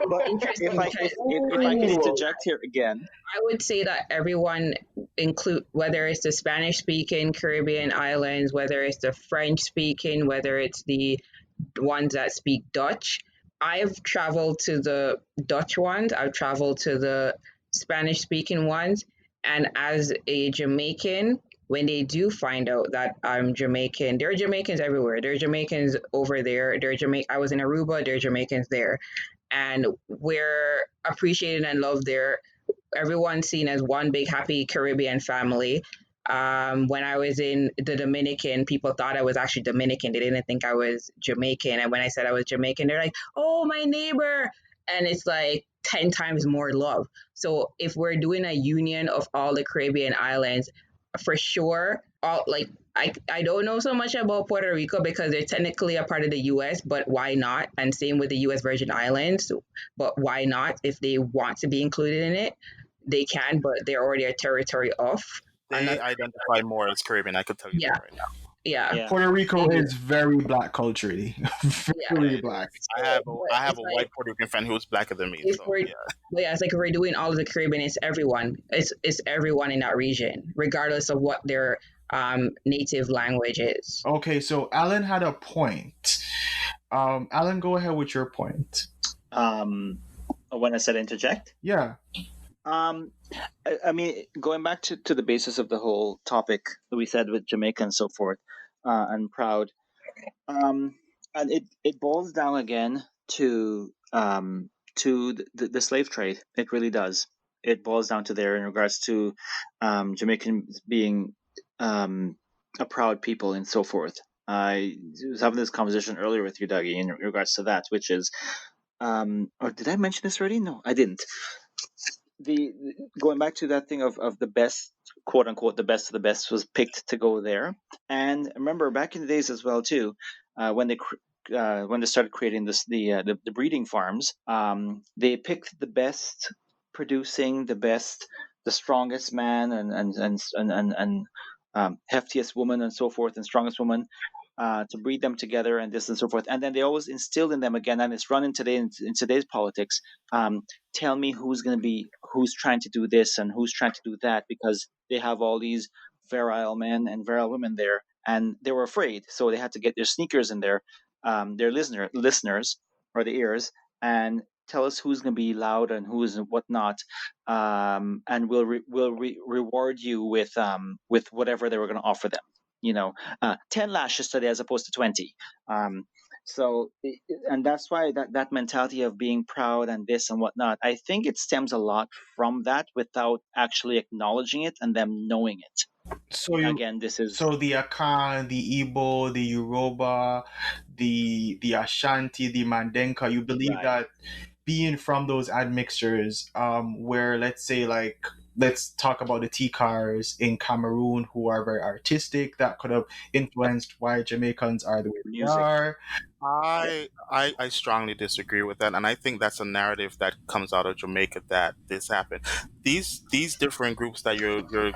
But Interesting because if I can Ooh. interject here again, I would say that everyone include whether it's the Spanish speaking Caribbean islands, whether it's the French speaking, whether it's the ones that speak Dutch. I've traveled to the Dutch ones, I've traveled to the Spanish speaking ones, and as a Jamaican, when they do find out that I'm Jamaican, there are Jamaicans everywhere. There are Jamaicans over there. I was in Aruba. There are Jamaicans there, and we're appreciated and loved there. Everyone's seen as one big happy Caribbean family. When I was in the Dominican, people thought I was actually Dominican. They didn't think I was Jamaican. And when I said I was Jamaican, they're like, oh, my neighbor. And it's like 10 times more love. So if we're doing a union of all the Caribbean islands, for sure, all like I don't know so much about Puerto Rico because they're technically a part of the US, but why not? And same with the US Virgin Islands, but why not? If they want to be included in it, they can, but they're already a territory of They another. identify more as Caribbean. I could tell you that Yeah, right now. yeah, yeah, Puerto Rico they do. is very black culturally, yeah. very Yeah, it black. is. So, but I have it's a like white Puerto Rican friend who's blacker than me. if So we're, yeah. but yeah, it's like if we're doing all of the Caribbean, it's everyone. It's everyone in that region, regardless of what their native language is. Okay, so Alan had a point. Alan, go ahead with your point. Um, when I said interject, Yeah. um, I mean, going back to the basis of the whole topic that we said with Jamaica and so forth, and proud, um, and it boils down again to the slave trade. It really does. It boils down to there in regards to Jamaicans being um, a proud people and so forth. I was having this conversation earlier with you, Dougie, in regards to that, which is, or did I mention this already? No, I didn't. The Going back to that thing of the best, quote unquote, the best of the best was picked to go there. And remember back in the days as well too, when they started creating the breeding farms, they picked the best producing, the strongest man and heftiest woman and so forth, and strongest woman to breed them together and this and so forth. And then they always instill in them again, and it's running today in today's politics. Tell me who's trying to do this and who's trying to do that, because they have all these virile men and virile women there, and they were afraid, so they had to get their sneakers in there, their listeners or the ears, and tell us who's going to be loud and who's whatnot, and reward you with whatever they were going to offer them. 10 lashes today as opposed to 20. Um, and that's why that mentality of being proud and this and whatnot, I think it stems a lot from that without actually acknowledging it and them knowing it. So you, Again, this is so the Akan, the Igbo, the Yoruba, the Ashanti, the Mandenka, you believe right. that being from those admixtures, where let's say like let's talk about the T-cars in Cameroon who are very artistic, that could have influenced why Jamaicans are the way they Music. are. I strongly disagree with that, and I think that's a narrative that comes out of Jamaica that this happened. These different groups that you're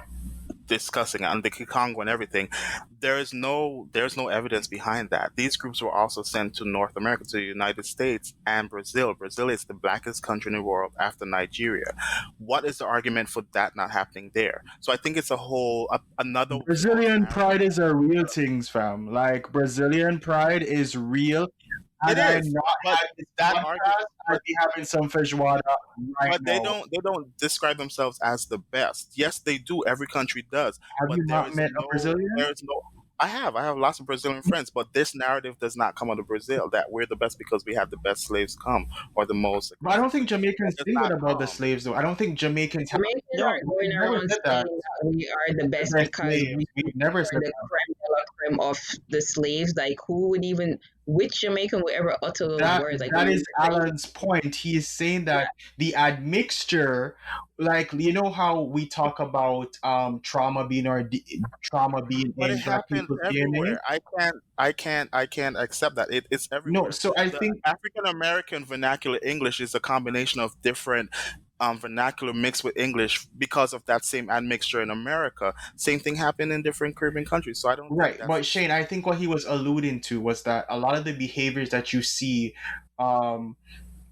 discussing and the Kikongo and everything, there's no evidence behind that. These groups were also sent to North America, to the United States and Brazil. Brazil is the blackest country in the world after Nigeria. What is the argument for that not happening there? So I think it's another false Brazilian pride narrative. is a real things, fam. Like Brazilian pride is real. It And I'm is, not but at this that argument, podcast. I'd be having some feijoada right but now. they don't describe themselves as the best. Yes, they do. Every country does, Have but you not met a Brazilian? there is no. I have lots of Brazilian friends, but this narrative does not come out of Brazil that we're the best because we had the best slaves come or the most But I aggressive don't think slaves. That Jamaicans does say that not about the come. slaves, though. I don't think Jamaicans have. Jamaicans No, aren't going We've never around said saying that. that we are the The best best because slaves. We've never are said the that. creme de la creme of the slaves. Like, who would even, which Jamaican would ever utter those That words? Like, that we're is crazy. Alan's point. He is saying Yeah, that the admixture, like you know how we talk about trauma being But it in black happens people's DNA. everywhere. I can't accept that. It's No, everywhere. so I The think African American vernacular English is a combination of different vernacular mixed with English because of that same admixture in America. Same thing happened in different Caribbean countries. So I don't think right, that's but Shane, I think what he was alluding to was that a lot of the behaviors that you see, um,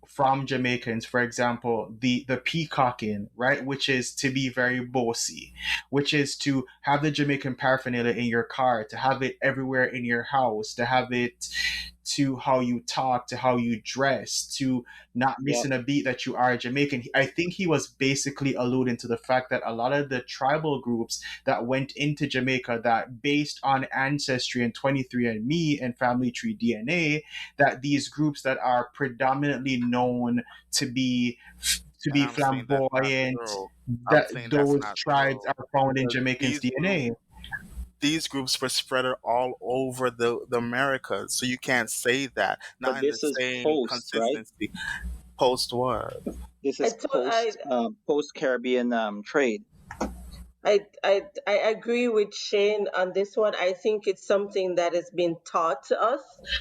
from Jamaicans, for example, the peacocking, right, which is to be very bossy, which is to have the Jamaican paraphernalia in your car, to have it everywhere in your house, to have it to how you talk, to how you dress, to not yeah, missing a beat that you are Jamaican. I think he was basically alluding to the fact that a lot of the tribal groups that went into Jamaica that based on ancestry and 23andMe and family tree DNA, that these groups that are predominantly known to be to and be I'm saying that's not flamboyant, true. I'm that saying that's those not tribes true are found in because Jamaicans DNA. these groups were spread all over the Americas. So you can't say that. but Not in the this is same post, right? consistency. Post what? This I is to- I post Caribbean trade. I agree with Shane on this one. I think it's something that has been taught to us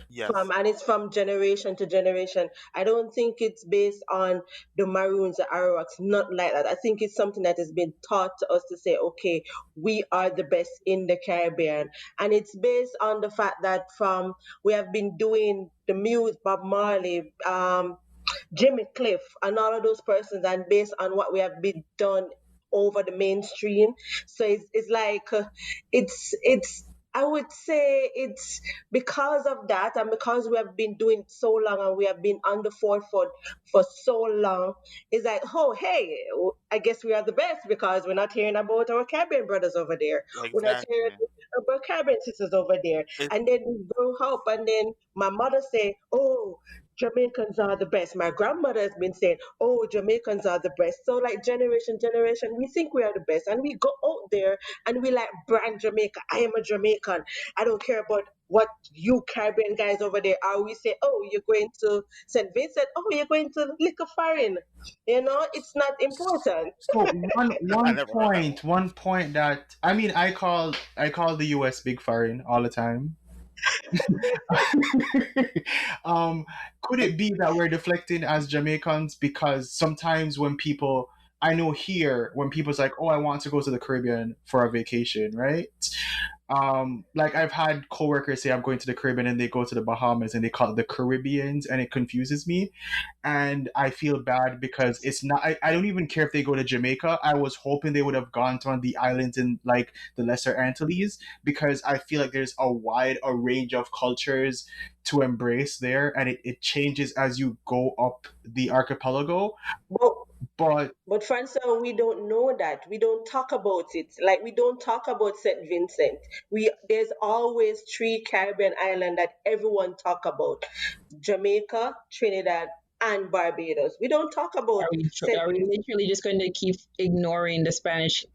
Yes. and it's from generation to generation. I don't think it's based on the Maroons or Arawaks, not like that. I think it's something that has been taught to us to say, okay, we are the best in the Caribbean. And it's based on the fact that from we have been doing the muse Bob Marley, Jimmy Cliff, and all of those persons, and based on what we have been done over the mainstream. So it's like it's I would say it's because of that and because we have been doing it so long and we have been on the forefront for so long. It's like, oh hey, I guess we are the best because we're not hearing about our Caribbean brothers over there. We're not hearing Exactly. about Caribbean sisters over there. It, And then we grow up and then my mother say, oh, Jamaicans are the best. My grandmother has been saying, "Oh, Jamaicans are the best." So, like generation, we think we are the best, and we go out there and we like brand Jamaica. I am a Jamaican. I don't care about what you Caribbean guys over there are. We say, "Oh, you're going to Saint Vincent. Oh, you're going to Liquor Foreign." It's not important. So I never heard that one. one point that I mean I call the US big foreign all the time. um, could it be that we're deflecting as Jamaicans because sometimes when people I know here when people's like, oh, I want to go to the Caribbean for a vacation, right? Like I've had coworkers say I'm going to the Caribbean and they go to the Bahamas and they call it the Caribbeans and it confuses me and I feel bad because it's not. I don't even care if they go to Jamaica. I was hoping they would have gone to one of the islands in like the Lesser Antilles because I feel like there's a range of cultures to embrace there, and it changes as you go up the archipelago. But But but Francois, we don't know that. We don't talk about it. Like we don't talk about Saint Vincent. We There's always three Caribbean islands that everyone talk about: Jamaica, Trinidad, and Barbados. We don't talk about Saint Are we Vincent. literally just going to keep ignoring the Spanish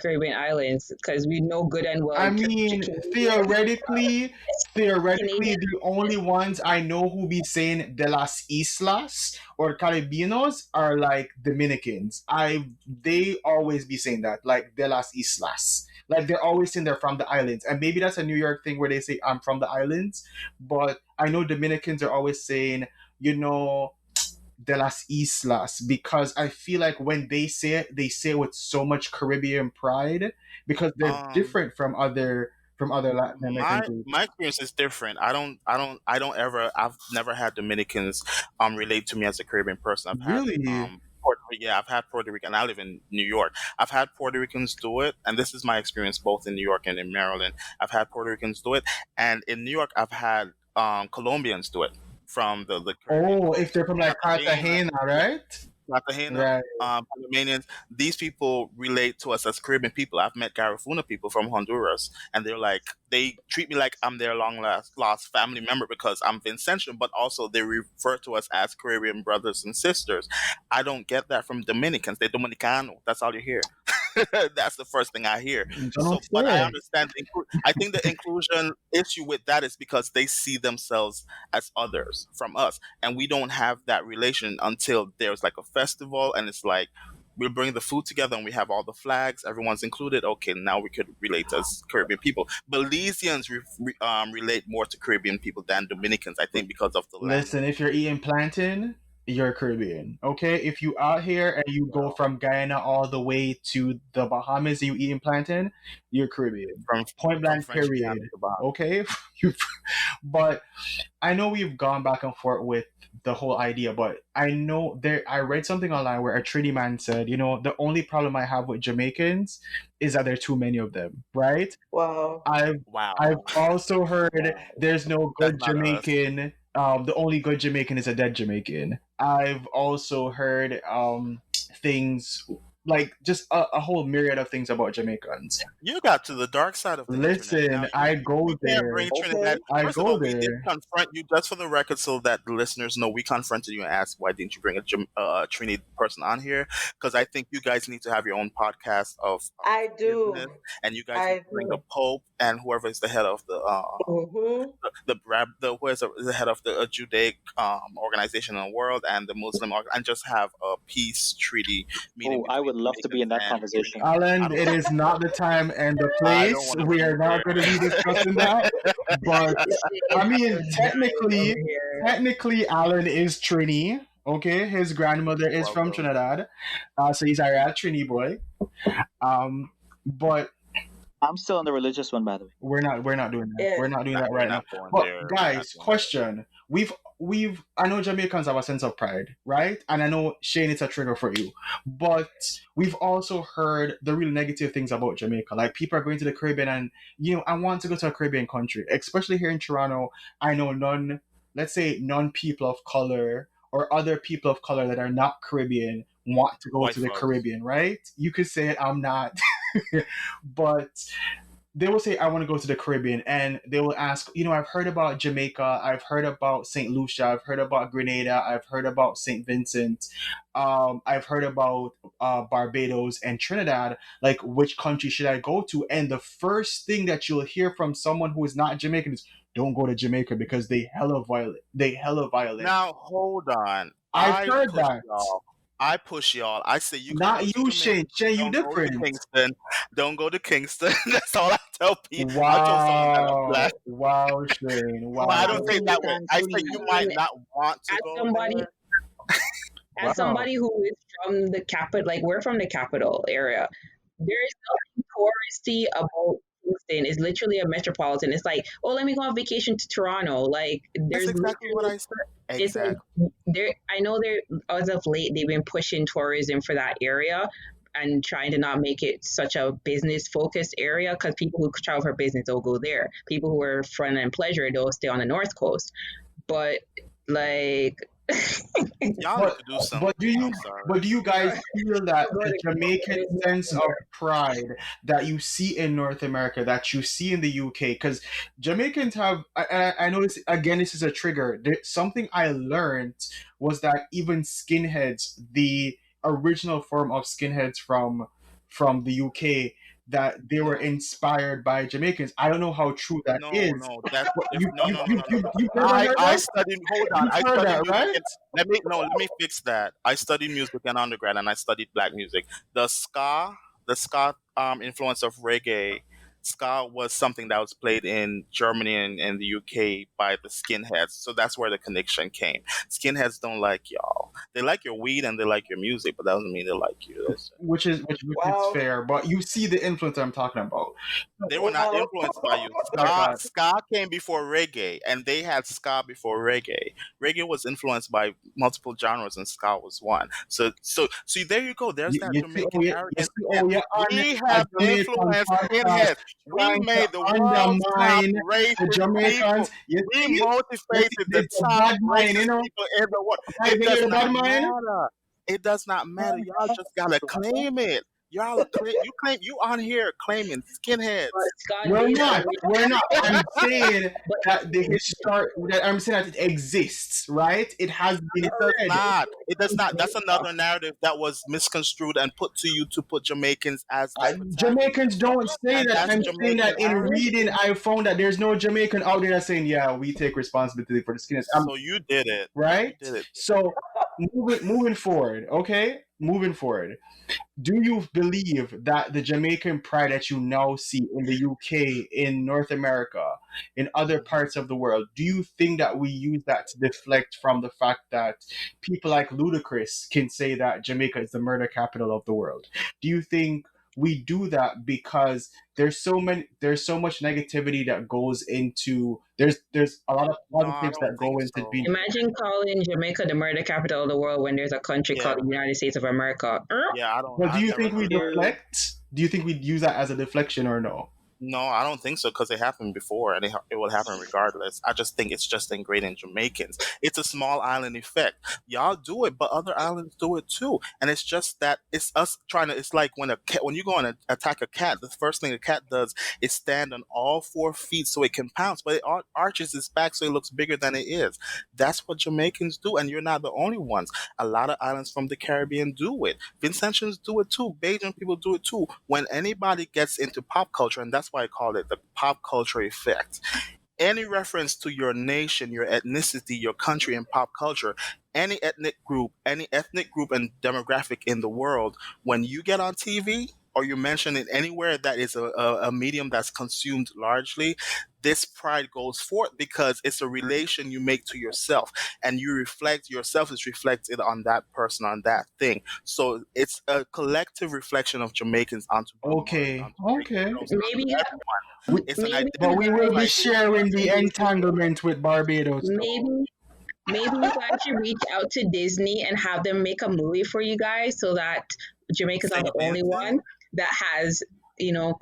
Caribbean islands because we know good and I well mean, Canadians, theoretically, Canadians. the only ones I know who be saying de las islas or Caribeños are like Dominicans. They always be saying that, like de las islas. Like they're always saying they're from the islands, and maybe that's a New York thing where they say I'm from the islands. But I know Dominicans are always saying, you know, de las islas because I feel like when they say it with so much Caribbean pride because they're Um, different from other Latin American my groups. experience is different. I've never had Dominicans relate to me as a Caribbean person. I've had Really? Yeah, I've had Puerto Rican. I live in New York. I've had Puerto Ricans do it, and this is my experience both in New York and in Maryland. I've had Puerto Ricans do it, and in New York I've had Colombians do it from the Caribbean Oh, if coast, they're from like Cartagena. Cartagena, right? Cartagena, Right. Panamanians, these people relate to us as Caribbean people. I've met Garifuna people from Honduras, and they're like, they treat me like I'm their long lost family member because I'm Vincentian, but also they refer to us as Caribbean brothers and sisters. I don't get that from Dominicans. They're Dominicano. That's all you hear. That's the first thing I hear. Yo no So, but I sé. understand. I think the inclusion issue with that is because they see themselves as others from us, and we don't have that relation until there's like a festival, and it's like we bring the food together and we have all the flags, everyone's included. Okay, now we could relate as Caribbean people. Belizeans relate more to Caribbean people than Dominicans, I think, because of the Listen, language. if you're eating plantain, you're Caribbean. Okay? If you out here and you go Well, from Guyana all the way to the Bahamas and you eating plantain, you're Caribbean. from Point from blank French Guiana period. to Bahamas. Okay? But I know we've gone back and forth with the whole idea, but I know there. I read something online where a Trinity man said, the only problem I have with Jamaicans is that there are too many of them. Right? Wow. I've Wow, I've also heard Wow. there's no that's good not us. Jamaican. The only good Jamaican is a dead Jamaican. I've also heard things like just a whole myriad of things about Jamaicans. You got to the dark side of the internet. Now Listen, I we go can't bring there. Okay. Trinidad. I First of go all, we did there. confront you just for the record, so that the listeners know we confronted you and asked why didn't you bring a Trinidad person on here? Because I think you guys need to have your own podcast of I do. business, and you guys need I to bring the do. Pope and whoever is the head of Mm-hmm. who is the head of the Judaic organization in the world and the and just have a peace treaty meeting Oh, I between would love to be Dominicans in that and conversation. Alan, Trinidad. it is not the time and the I don't place. want to We be are not there. going to be discussing that. But This I is mean, so different over here. technically, Alan is Trini. Okay, his grandmother is from Welcome. Trinidad, so he's a real Trini boy. But I'm still on the religious one, by the way. we're not doing that. Yeah. We're not doing Nah, that we're right now. not going But there. We're not guys, doing that. question: we've I know Jamaicans have a sense of pride, right? And I know Shane, it's a trigger for you, but we've also heard the real negative things about Jamaica. Like people are going to the Caribbean, and I want to go to a Caribbean country, especially here in Toronto. I know let's say non people of color or other people of color that are not Caribbean want to go White to the folks. Caribbean, right? You could say it, I'm not, but they will say, I want to go to the Caribbean. And they will ask, I've heard about Jamaica. I've heard about St. Lucia. I've heard about Grenada. I've heard about St. Vincent. I've heard about Barbados and Trinidad. Like, which country should I go to? And the first thing that you'll hear from someone who is not Jamaican is, don't go to Jamaica because they hella violent. They hella violent. Now hold on. I've heard that. I push y'all. I say you could Not go to you, Jamaica. Shane. Shane, you Don't go to different. Kingston. Don't go to Kingston. That's all I tell people. I told someone that I'm black. Wow. Wow, Shane. But I Wow. don't say it that way. I say you I might mean, not want to as go somebody there. as Wow. somebody who is from the capital, like we're from the capital area, there is nothing touristy about Kingston is literally a metropolitan. It's like, oh, let me go on vacation to Toronto. Like, That's there's exactly what literally, I said. it's Exactly. like there. I know there, as of late they've been pushing tourism for that area and trying to not make it such a business focused area, because people who travel for business will go there. People who are fun and pleasure, they'll stay on the north coast. But like, Y'all need But to do something. but do I'm you sorry. but do you guys feel that go the to Jamaican sense of pride that you see in North America, that you see in the UK? Because Jamaicans have, I know this again. This is a trigger. Something I learned was that even skinheads, the original form of skinheads from the UK, that they were No, inspired by Jamaicans. I don't know how true that no, is. no. That's But if no, no, no, no, no. you've never heard I that? studied. Hold on. You've I heard studied that, music right? and let me fix that. I studied music in undergrad and I studied black music. The ska influence of reggae. Ska was something that was played in Germany and the UK by the skinheads. So that's where the connection came. Skinheads don't like y'all. They like your weed and they like your music, but that doesn't mean they like you. Which is Wow. fair, but you see the influence I'm talking about. They were not Wow. influenced by you. Oh my God. Ska came before reggae, and they had ska before reggae. Reggae was influenced by multiple genres, and ska was one. So there you go. There's that You see, oh Jamaican yeah, you arrogance see, again. oh yeah, on We a have Jamaican influenced podcast skinheads. We trying to made the world's top undermine the racist people. Jamaicans. We You see, motivated the this a top bad mind, racist people in the world. I It think does you're a not bad mind. matter. It does not matter. Y'all just gotta claim it. Y'all claim you claim you on here claiming skinheads. Scott We're did not. We're not. I'm saying but that the history. That I'm saying that it exists, right? It has been It does said. not. It does not. That's another narrative that was misconstrued and put to you to put Jamaicans as the Jamaicans protagonists. don't say And that. that's I'm saying Jamaican that in reading, arrogance. I found that there's no Jamaican out there that's saying, "Yeah, we take responsibility for the skinheads." So you did it. You Right. did it. So moving forward, okay, moving forward. Do you believe that the Jamaican pride that you now see in the UK, in North America, in other Mhm. parts of the world, do you think that we use that to deflect from the fact that people like Ludacris can say that Jamaica is the murder capital of the world? Do you think we do that because there's so much negativity that goes into there's a lot of No, I positives don't that think go into being. so. imagine calling Jamaica the murder capital of the world when there's a country called Yeah. the United States of America. Yeah, I don't But do I've you never think we heard that. You. deflect? Do you think we use that as a deflection or no? No, I don't think so because it happened before and it will happen regardless. I just think it's just ingrained in Jamaicans. It's a small island effect. Y'all do it, but other islands do it too. And it's just that it's us trying to. It's like when a cat, when you go and attack a cat, the first thing a cat does is stand on all 4 feet so it can pounce, but it arches its back so it looks bigger than it is. That's what Jamaicans do, and you're not the only ones. A lot of islands from the Caribbean do it. Vincentians do it too. Bajan people do it too. When anybody gets into pop culture, and that's why I call it the pop culture effect. Any reference to your nation, your ethnicity, your country in pop culture, any ethnic group and demographic in the world, when you get on TV or you mention it anywhere that is a medium that's consumed largely, this pride goes forth because it's a relation you make to yourself and you reflect yourself is reflected on that person, on that thing. So it's a collective reflection of Jamaicans onto Bob Marley, Okay, onto Ricky okay. Rose, Maybe, onto everyone. We, It's an maybe but you we identity will guys be pride should movement. sharing the entanglement with Barbados, though. maybe maybe you guys should reach out to Disney and have them make a movie for you guys so that Jamaica's not Say the only Disney. one that has,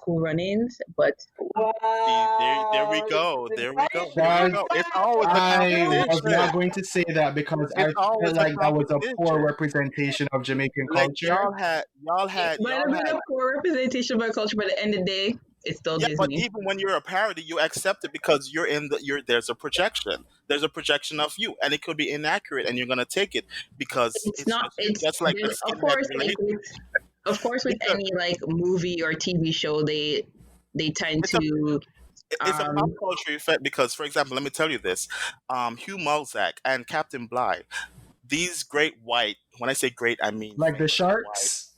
cool run-ins. But See, there we Wow. go. The There we go. There we That go. It's always a I was not competition. going to say that because I It's always felt a like that was a poor competition. representation of Jamaican Like culture. it might have been a poor representation of our culture, but at the end of the day, it's still yeah, but Disney. even when you're a parody, you accept it because there's a projection. There's a projection of you, and it could be inaccurate, and you're gonna take it because It's it's not. just you. It's Just like the of skinhead course relation. of course with Because any like movie or TV show, they tend it's a to it's a pop um culture effect because, for example, let me tell you this: Hugh Mulzac and Captain Bligh, these great white. When I say great, I mean Like the famous white. Sharks.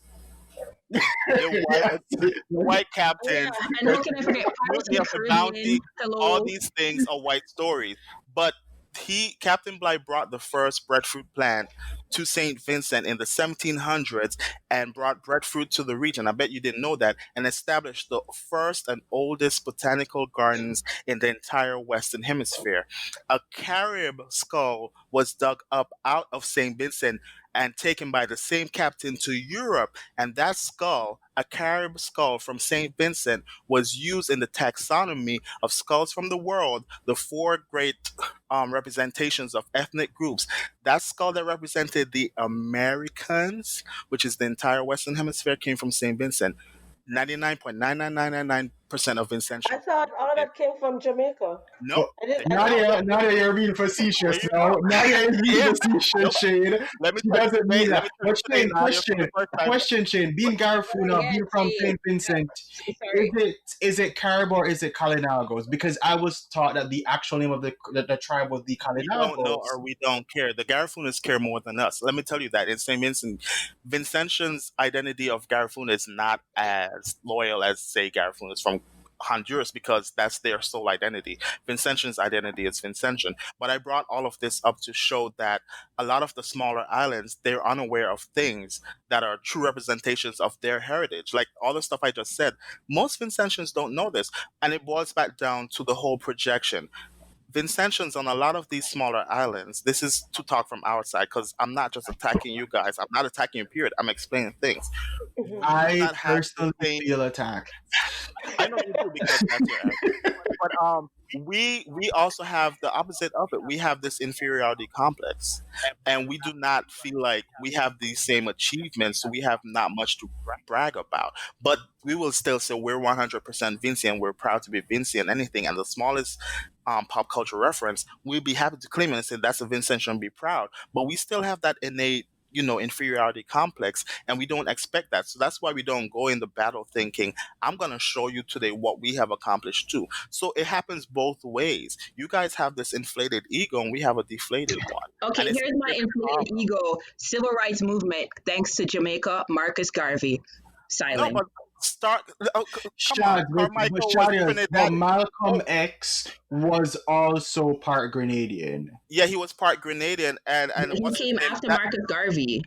The white, Yes. white oh yeah, captains, and how can I forget Pirates of Mutiny the of the Bounty, Caribbean? all Hello, these things are white stories. But Captain Bligh brought the first breadfruit plant to St. Vincent in the 1700s and brought breadfruit to the region. I bet you didn't know that, and established the first and oldest botanical gardens in the entire Western Hemisphere. A Carib skull was dug up out of St. Vincent and taken by the same captain to Europe, and that skull, a Carib skull from St. Vincent, was used in the taxonomy of skulls from the world, the four great representations of ethnic groups. That skull that represented the Americans, which is the entire Western Hemisphere, came from St. Vincent. 99.99999% of I Vincentians thought all did. that came from Jamaica. Nope, Oh, I didn't nope. know Nadia, that. Nadia, you're being There facetious you now. go. Nadia is being Yeah. facetious, Nope. Shane. Let me She tell you doesn't today. mean Let that. me tell you But today, Shane, Nadia, for the first time. question, Shane. Being Go Garifuna, ahead, being from say it. Saint Vincent, So is sorry. it Carib or is it Kalinagos? Because I was taught that the actual name of the tribe was the We don't know Kalinagos. or we don't care. The Garifunas care more than us. Let me tell you that. In St. Vincent, Vincentian's identity of Garifuna is not as loyal as, say, Garifunas from Honduras because that's their sole identity. Vincentian's identity is Vincentian. But I brought all of this up to show that a lot of the smaller islands, they're unaware of things that are true representations of their heritage. Like all the stuff I just said, most Vincentians don't know this. And it boils back down to the whole projection. Vincentians on a lot of these smaller islands, this is to talk from our side because I'm not just attacking you guys. I'm not attacking you, period. I'm explaining things. Mhm. We do I not have the personally same. feel attacked. I know you do because that's your essence. But we also have the opposite of it. We have this inferiority complex, and we do not feel like we have these same achievements. So we have not much to brag about. But we will still say we're 100% Vinci, and we're proud to be Vinci and anything. And the smallest pop culture reference, we'd be happy to claim it and say that's a Vincentian and be proud. But we still have that innate, inferiority complex, and we don't expect that. So that's why we don't go in the battle thinking, I'm going to show you today what we have accomplished too. So it happens both ways. You guys have this inflated ego, and we have a deflated one. Okay, And it's here's my easier to inflated calm. ego. Civil rights movement, thanks to Jamaica, Marcus Garvey. No, Silent. but start. Oh, come on. Shad, but Carmichael was Shadia, but Trinidadian. Malcolm Oh, X was also part Grenadian. yeah, he was part Grenadian, and He what's his came name? after Marcus Garvey.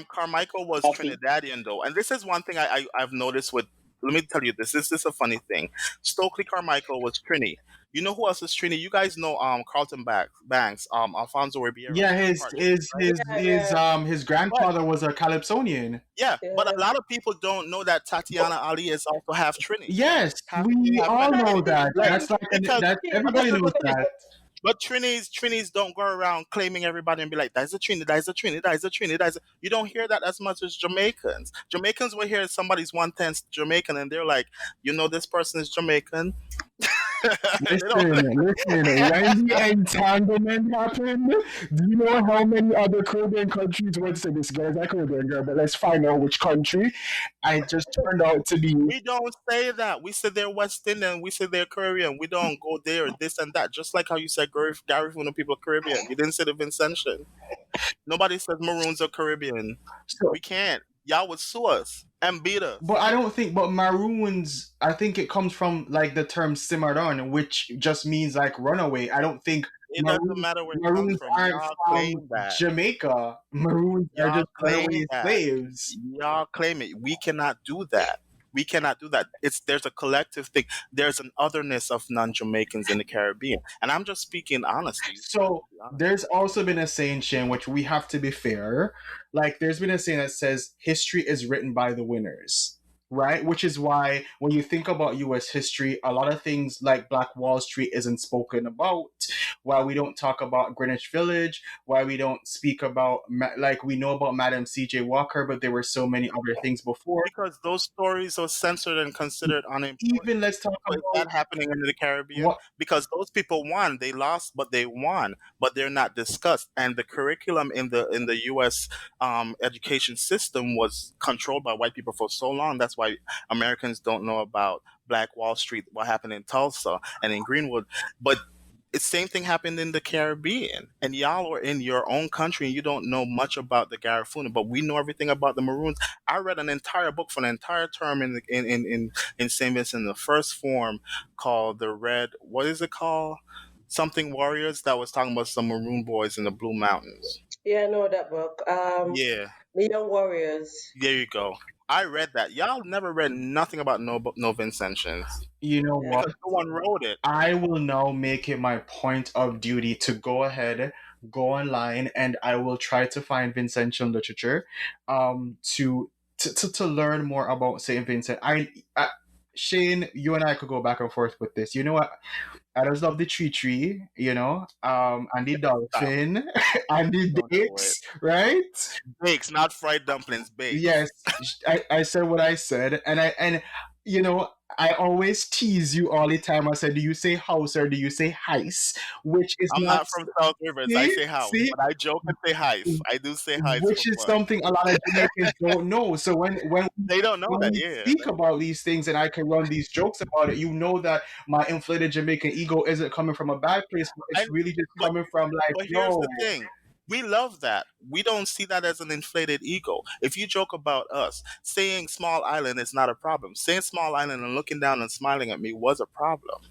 Carmichael was Trinidadian though, and this is one thing I've noticed with. Let me tell you this. This is a funny thing. Stokely Carmichael was Trini. You know who else is Trini? You guys know Carlton Banks, Alfonso Ribeiro. Yeah, He was his part Trini, his right? his Yeah, his yeah, um his But grandfather was a Calypsonian. yeah, but a yeah. lot of people don't know that Tatiana Ali is also half Trini, Yes, half Trini, we half all I Mexican. know didn't that. know Like That's like because that she but was this everybody is knows the thing. that. But Trinis don't go around claiming everybody and be like, "That's a Trini, that's a Trini, that's a Trini, that's." You don't hear that as much as Jamaicans. Jamaicans will hear somebody's 1/10 Jamaican and they're like, "You know, this person is Jamaican." They don't. Listen. When the entanglement happened, do you know how many other Caribbean countries would say this girl's a Caribbean girl, but let's find out which country. I just turned out to be. We don't say that. We say they're West Indian. We say they're Caribbean. We don't go there, this and that. Just like how you said Gary from the people of Caribbean. You didn't say the Vincentian. Nobody says Maroons are Caribbean. So, We can't. Y'all would sue us and beat but us. I don't think. But Maroons, I think it comes from like the term Cimarron, which just means like runaway. I don't think It doesn't matter where it comes Maroons from. aren't Y'all from claim that. Jamaica. Maroons are Y'all just claim runaway that. slaves. Y'all claim it. We cannot do that. We cannot do that. There's a collective thing. There's an otherness of non-Jamaicans in the Caribbean, and I'm just speaking honestly. You still have So to be honest. there's also been a saying, Shane, which we have to be fair. Like there's been a saying that says history is written by the winners. Right? Which is why when you think about US history, a lot of things like Black Wall Street isn't spoken about. Why we don't talk about Greenwich Village, why we don't speak about like we know about Madam CJ Walker, but there were so many other things before. Because those stories are censored and considered unimportant. Even let's talk So is about that happening in the Caribbean? what Because those people won, they lost, but they won, but they're not discussed. And the curriculum in the U.S. Education system was controlled by white people for so long. That's why Americans don't know about Black Wall Street, what happened in Tulsa and in Greenwood. But the same thing happened in the Caribbean, and y'all are in your own country, and you don't know much about the Garifuna, but we know everything about the Maroons. I read an entire book for an entire term in St. Vincent in the first form called the Red. What is it called? Something Warriors that was talking about some Maroon boys in the Blue Mountains. Yeah, I know that book. Yeah, The Young Warriors. there you go. I read that. Y'all never read nothing about No Vincentians You know Yeah. what? because no one wrote it. I will now make it my point of duty to go ahead, go online, and I will try to find Vincentian literature, to learn more about Saint Vincent. Shane, you and I could go back and forth with this. You know what? I just love the tree, and the Stop. dolphin, and the Don't do it. dates, right? Bakes, not fried dumplings. Yes, Bakes. I said what I said, and you know I always tease you all the time. I said, do you say house or do you say heis? Which is I'm not not from South Rivers. I see say house, see but I joke and say heist. I do say heist for which is fun. something a lot of Jamaicans don't know. So They don't know when that. we Yeah. speak about these things and I can run these jokes about it, you know that my inflated Jamaican ego isn't coming from a bad place, but I, it's really just but coming from like, But here's yo. the thing. We love that. We don't see that as an inflated ego. If you joke about us, saying small island is not a problem. Saying small island and looking down and smiling at me was a problem.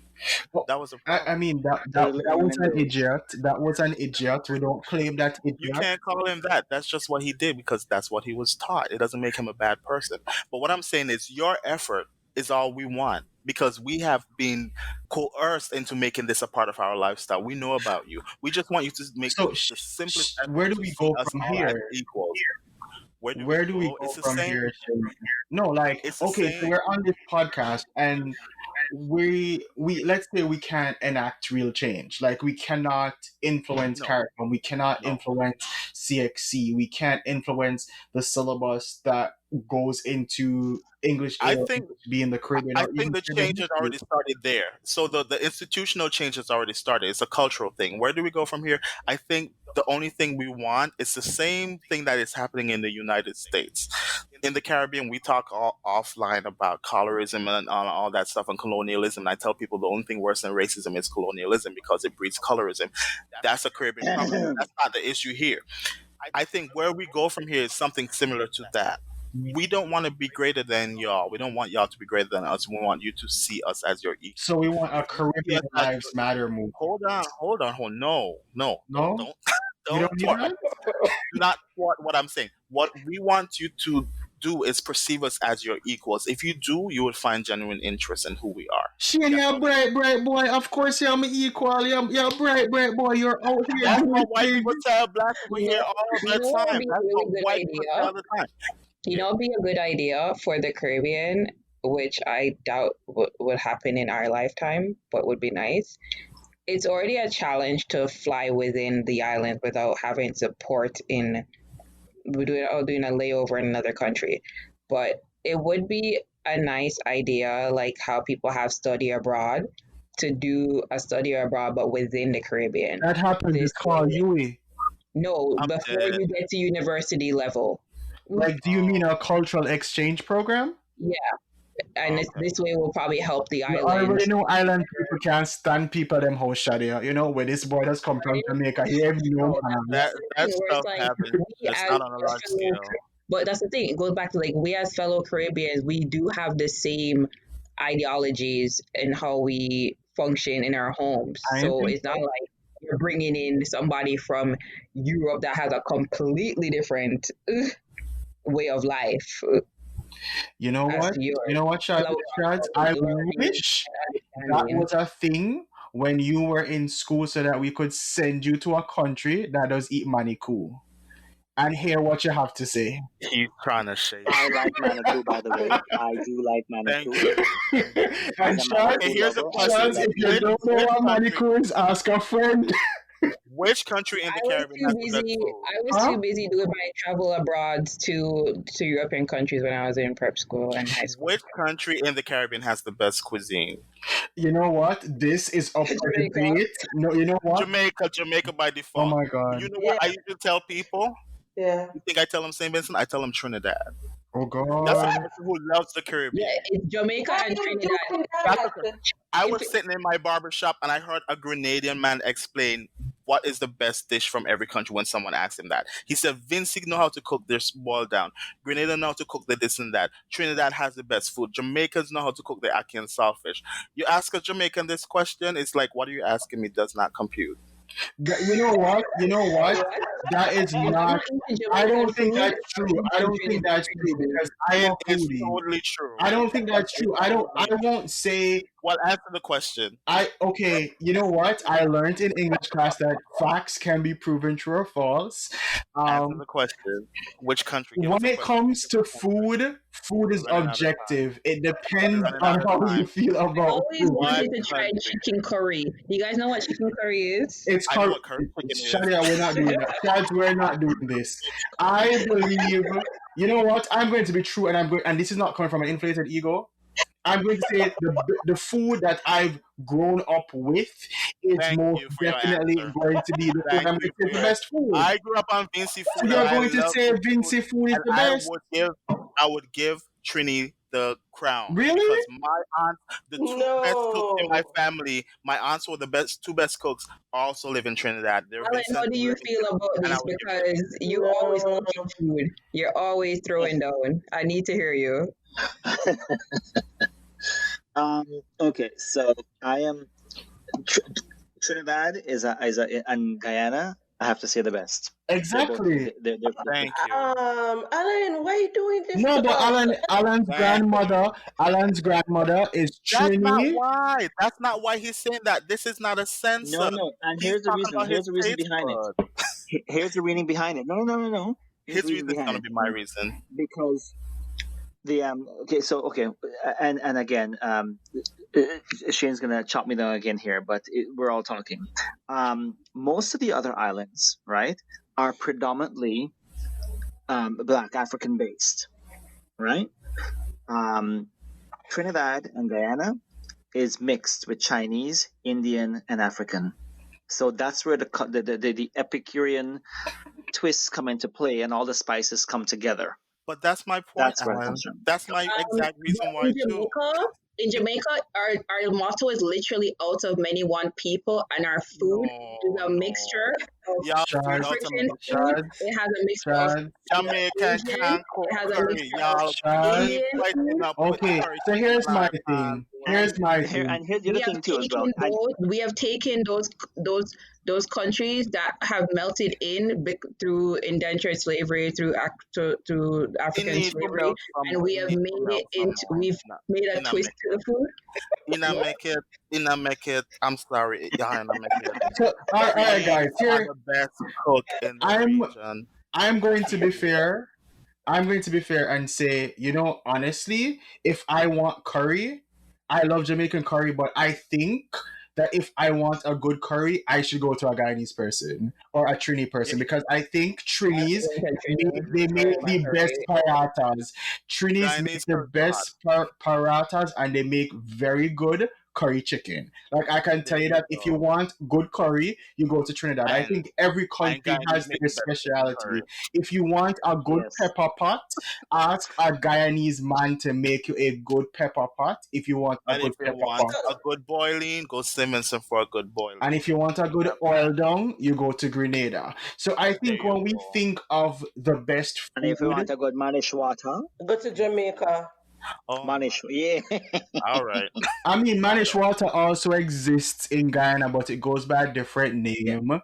Well, That was a I problem. mean They're that living was in an those. idiot. That was an idiot. We don't claim that You idiot. can't call him that. That's just what he did because that's what he was taught. It doesn't make him a bad person. But what I'm saying is your effort is all we want because we have been coerced into making this a part of our lifestyle. We know about you. We just want you to make So the simplest where effort do to we see go us from all as here? equals. Where do we Where do we go? go It's the from same. here? No, like It's the okay, so same. we're on this podcast and we let's say we can't enact real change. Like we cannot influence No, curriculum, we cannot no. influence CXC, we can't influence the syllabus that goes into English A I or think English B in the Caribbean I or think even the Caribbean change has history. already started there. So the institutional change has already started. It's a cultural thing. Where do we go from here? I think the only thing we want is the same thing that is happening in the United States. In the Caribbean, we talk offline about colorism and all that stuff and colonialism. And I tell people the only thing worse than racism is colonialism because it breeds colorism. That's a Caribbean problem. That's not the issue here. I think where we go from here is something similar to that. We don't want to be greater than y'all. We don't want y'all to be greater than us. We want you to see us as your So equals. we want a If you see Caribbean us as Lives Matter movement. hold on. No, no, No? You don't don't need thwart. that? Do not thwart what I'm saying. What we want you to do is perceive us as your equals. If you do, you will find genuine interest in who we are. Shane, That's you're a all it is. bright boy. Of course, you're my equal. You're a bright boy. You're out here That's doing what white people things. tell black people You here know, all you the know what would time. be a That's what really good white people idea? tell the time. You know, be a good idea for the Caribbean, which I doubt would happen in our lifetime, but would be nice. It's already a challenge to fly within the island without having to port in, without doing a layover in another country. But it would be a nice idea, like how people have study abroad, to do a study abroad, but within the Caribbean. That happens. It's This called way, Yui. no, I'm before dead. you get to university level. Like, do you mean Oh, a cultural exchange program? Yeah, and okay. this way will probably help the You island. already know island people can't stand people them house shoddy. You know, where this boy does come from Jamaica, he have no No, man. that's That the that thing where it's stuff like happens, we just as not on a large fellow, scale. but that's the thing. It goes back to like we as fellow Caribbeans, we do have the same ideologies and how we function in our homes. I ain't So think it's not so. like you're bringing in somebody from Europe that has a completely different way of life You know as what? to You yours. know what, Still Shads? about I learning wish and that understanding. was a thing when you were in school so that we could send you to a country that does eat money cool and hear what you have to say. He's trying to shade I you. like Manitou, by the way. I do like Thank Manitou. you. As And a Okay, Manitou Shads, here's a lover, I do question. Shads, like if you Which don't Manitou. know which what money country cool is, ask a friend. which country in the Caribbean has the best food? I was Huh? too busy doing my travel abroad to European countries when I was in prep school and high school. Which country in the Caribbean has the best cuisine? You know what? This is up for Jamaica. debate. No, you know what? Jamaica by Oh default. my You god. know what Yeah, I usually tell people? yeah. You think I tell them St. Vincent? I tell them Trinidad. Oh That's a god. person who loves the Yeah, Caribbean. it's Jamaica I and am Trinidad. doing That's okay. that. I If was sitting in my barber shop and I heard a Grenadian man explain what is the best dish from every country when someone asked him that. He said, Vince know how to cook their boiled down. Grenada know how to cook the this and that. Trinidad has the best food. Jamaicans know how to cook the ackee and saltfish. You ask a Jamaican this question, it's like, what are you asking me? Does not compute. You know what? You know what? what? That is If I'm not. not eating I Jamaican don't think food, that's I'm true. I eating don't think that's Trinidadian true food. because I'm It a is foodie. totally true. I don't think that's It's true. I don't. I totally true. won't say. Well, answer the question. I okay. You know what? I learned in English class that facts can be proven true or false. Answer Um, the question. Which country? Give us when a it question. comes Give to us a country. food, food We're is running out of time. objective. It We're depends running on out of how you time. feel about Always food. What wanted to try country? chicken curry. Do you guys know what chicken curry is? It's I know called what curry chicken is. Shadia. We're not doing that. Shads, we're not doing this. I believe. You know what? I'm going to be true, and I'm going. And this is not coming from an inflated ego. I'm going to say the food that I've grown up with is Thank most you for your definitely answer. going to be the food. Thank I'm going you to say for it's the your. best food. I grew up on Vinci So food, and you're I going to love say his food. Vinci food is And the best? I would give Trini the crown Really? because my aunt, the two best cooks in my No. family, my aunts were the best two best cooks, also live in Trinidad. They're Alan, how Vincent do you feel Remington, about and I this? would give it to them. Because you always No. cooking food. You're always throwing down. I need to hear you. Um, okay, so I am Tr- Trinidad and Guyana. I have to say the best. They're both Exactly. they're Thank you. Alan, why you doing this No, to but us? Thank you. Alan's grandmother is That's not Trini. why. That's not why he's saying that. This is not a no, censor. no. And He's here's the talking reason. about his Here's the reason taste behind it. bud. Here's the reasoning behind it. No, no, no, no, no. Here's the His reason reason is behind gonna it. be my reason. Because the okay, so okay, and again, Shane's gonna chop me down again here, but we're all talking. Most of the other islands, right, are predominantly Black African based, right? Um, Trinidad and Guyana is mixed with Chinese, Indian, and African. So that's where the Epicurean twists come into play, and all the spices come together. But that's my point, That's where it comes Alan. from. That's my exact But reason why too. In Jamaica, our motto is literally out of many one people, and our food is No, a no. mixture of Y'all food Shad, out of African many food. Shad, It has a mixture of Shad, Jamaican Asian. can't cook It has a curry. mixture of Y'all Shad. keep Indian fighting food. up with the Okay, curry so chicken here's my live thing. And Here's my here thing. and here's the other thing too as well. And We have taken those those countries that have melted in through indentured slavery, through It African need to slavery, melt some and more. we It have need to made melt it some into more. made a Inna twist make to it. the food. Inna Yeah. make it. Inna make it. I'm sorry. Yeah, inna make it. So, all right, Trini guys. are Here, the best cook in the I'm region. I'm going to be fair. I'm going to be fair and say, honestly, if I want curry, I love Jamaican curry, but I think that if I want a good curry, I should go to a Guyanese person or a Trini person Yeah, because I think I Trinis went to make Trini they for make my the best curry. paratas. Trinis make Guyanese the curry hot. best paratas and they make very good curry chicken. Like I can tell There you you that if you go. want good curry, you go to Trinidad. I And think every and country Guyanese has make their the best chicken speciality. curry. If you want a good yes, pepper pot, ask a Guyanese man to make you a good pepper pot if you want a And good if you pepper want pot. a good boiling, go Simonson for a good And boiling. if you want a good Have that. oil down, you go to Grenada. So I There think you when we go. think of the best and if you food, want a good manish water, Go to Jamaica. Oh my. manish, yeah. All right. I mean, All Manish right. water also exists in Guyana, but it goes by a different Yeah, name.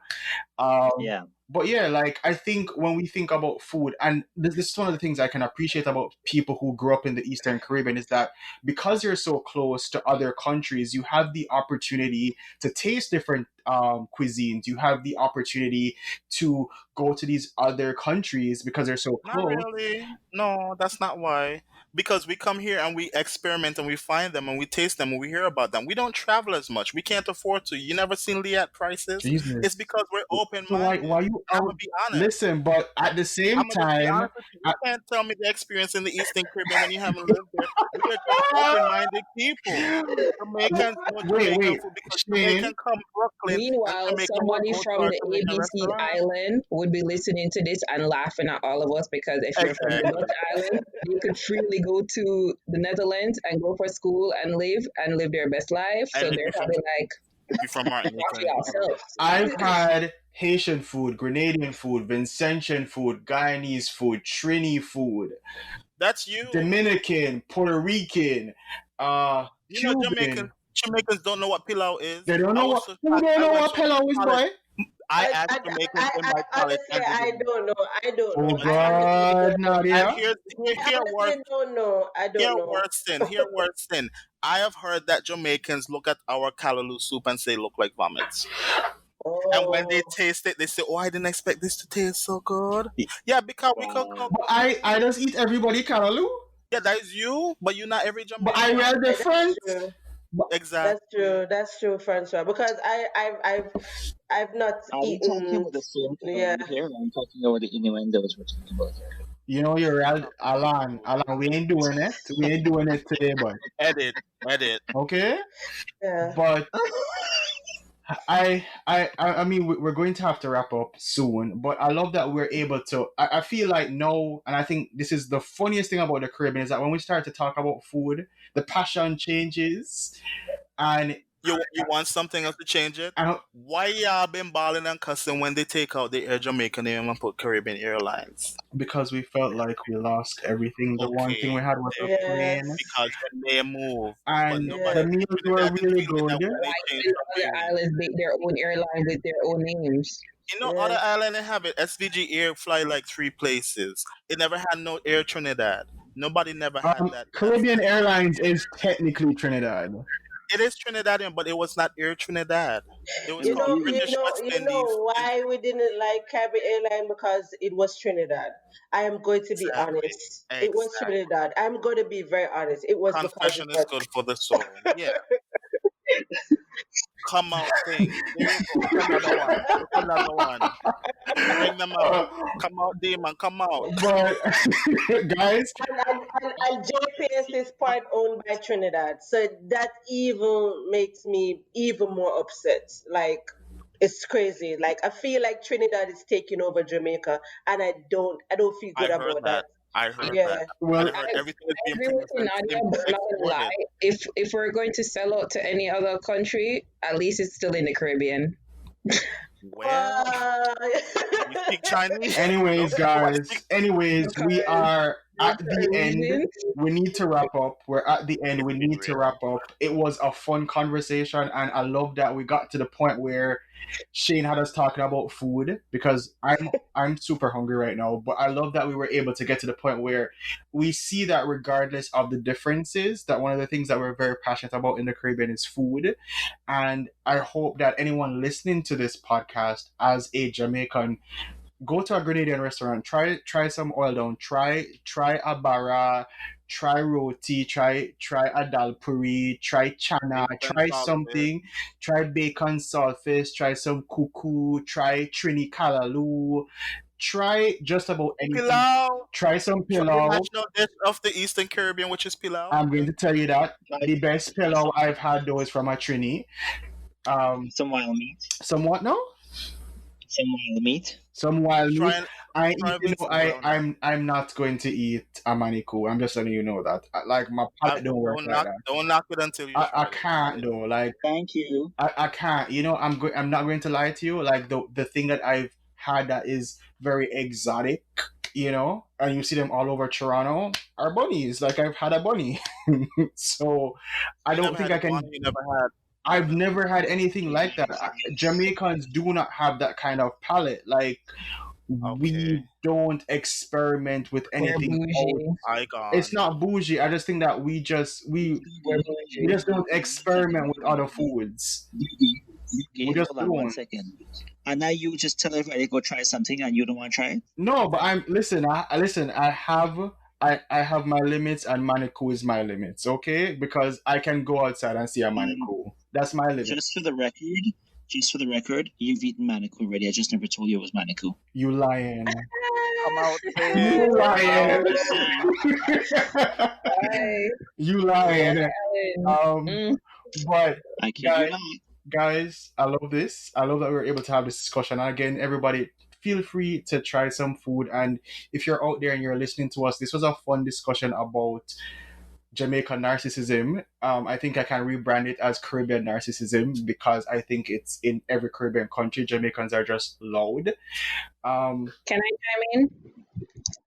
Um, yeah. but yeah, like I think when we think about food, and this is one of the things I can appreciate about people who grew up in the Eastern Caribbean is that because you're so close to other countries, you have the opportunity to taste different cuisines. You have the opportunity to go to these other countries because they're so Not close. really. No, that's not why. Because we come here and we experiment and we find them and we taste them and we hear about them. We don't travel as much. We can't afford to. You never seen Liat prices? It's Jesus. because we're open So why minded. you I'm out? gonna be honest. Listen, but at the same I'm gonna just be time, honest with you. You I, can't tell me the experience in the Eastern Caribbean when you haven't lived there. We are just open-minded people. Jamaicans know Jamaican wait, food because Jamaican Shane. come Brooklyn and Meanwhile, Jamaican will somebody go to from our the Jamaican ABC restaurant. island would be listening to this and laughing at all of us because if you're from the Exactly. Dutch island, you could freely go to the Netherlands and go for school and live their best life. So And they're probably like, if you're from Martinique watch and yourselves. I've had Haitian food, Grenadian food, Vincentian food, Guyanese food, Trini food, that's you. Dominican, Puerto Rican, You know Cuban. Jamaicans don't know what pilau is. They don't I know was what. so Who shocked. don't I know went what to pillow is, college. boy? I I, ask I, Jamaicans in my college honestly, every I day. don't know. I don't Oh know. Let me I tell you. honestly God, don't know. And Nadia. I here worse honestly don't know. I here don't know. worse thing here worse thing. I have heard that Jamaicans look at our callaloo soup and say look like vomits. And when they Oh, taste it, they say, "Oh, I didn't expect this to taste so good." Yeah, because we cook. Wow. But I just eat everybody callaloo. Yeah, that is you, but you're not every But I Jamaican. real that's different. true. But That's Exactly. true. That's true, Francois. Because I've not Are we talking eaten. about the same Yeah. thing here? Or are we talking about the innuendos we're talking about here? you know you're We're real, talking about Alan. food. Alan, we ain't doing it. We ain't doing it today, but Edit, edit. okay. Yeah. But I mean, we're going to have to wrap up soon, but I love that we're able to. I feel like no, and I think this is the funniest thing about the Caribbean is that when we start to talk about food, the passion changes, and You want something else to change it? I, Why y'all been balling and cussing when they take out the Air Jamaica name and put Caribbean Airlines? because we felt like we lost everything. The one thing Okay, we had was a there you go. plane, Yes. Because your name moved, but and Yeah. the nobody meals were Trinidad didn't really feel it that good. when Why they changed couldn't up other their name. islands make their own airline with their own names? You know, other Yeah. island have it. SVG Air fly like three places. It never had no Air Trinidad. Nobody never had that Caribbean flight. Airlines is technically Trinidad. It is Trinidadian, but it was not Air Trinidad. It was You Mm, called know, you, you British know, West you Indies. know why we didn't like Caribbean Airline because it was Trinidad. I am going to be Exactly. honest. It was Exactly. Trinidad. I'm going to be very honest. It was because it Confession is was. good for the soul. Yeah. Come out thing. There you go. Look another one. Look another one. Bring them out. Uh, Come out, demon. Come out. but guys, And JPS is part owned by Trinidad, so that even makes me even more upset. Like it's crazy. Like I feel like Trinidad is taking over Jamaica, and I don't feel good I heard about that. that. I heard Yeah. that. I well, heard I everything is being agree with you, Nadia, but I'm not gonna exported. lie. If we're going to sell out to any other country, at least it's still in the Caribbean. Well, Uh, you speak Chinese? anyways, Nobody speaks. guys, anyways, we Because are for at the certain end. reasons, We need to wrap up. We're at the end. It's We been need to real. wrap up. It was a fun conversation, and I love that we got to the point where Shane had us talking about food because I'm super hungry right now. But I love that we were able to get to the point where we see that regardless of the differences, that one of the things that we're very passionate about in the Caribbean is food. And I hope that anyone listening to this podcast as a Jamaican, go to a Grenadian restaurant, try some oil down, try a bara, try roti, try a dal puri, try chana, Bacon try salted. something, try bacon saltfish, try some cuckoo, try trini kalaloo, try just about anything. Pilau. Try some Try the pilau. national dish of the Eastern Caribbean, which is pilau. I'm going to tell you that try, the best try pilau I've had though is from a trini. some wild meat. Somewhat no, Some wild meat. some wild meat. Try I eat, try Vincent Brown. I'm not going to eat a maniku. I'm just letting you know that. Like my palate don't work like that. Don't knock it until you I tried it. can't though. Like Thank you. I can't. I'm not going to lie to you. Like the thing that I've had that is very exotic, and you see them all over Toronto are bunnies. Like I've had a bunny, so I You don't never think had I iguana. can. You never had. I've never had anything It like that. is, it is. Jamaicans do not have that kind of palate. Like we Okay, don't experiment with we're anything out. bougie. I It's gone. not bougie. I just think that We're we bougie. just don't experiment with other foods. We just Hold on one don't. second. And now you just tell everybody to go try something and you don't want to try it? No, but I'm listen. Listen. I have my limits, and Manikou is my limits. Okay, because I can go outside and see a Mm, Manikou. That's my limit. just for the record, you've eaten manicu already. I just never told you it was manicu. You lying. Come out You thing. Come lying. out. I'm just saying. Bye. You Bye, lying. Ellen. Um, Mm. but I kid you guys, not. I love this. I love that we were able to have this discussion. And again, everybody, feel free to try some food. And if you're out there and you're listening to us, this was a fun discussion about Jamaican narcissism. I think I can rebrand it as Caribbean narcissism because I think it's in every Caribbean country. Jamaicans are just loud. Can I chime in?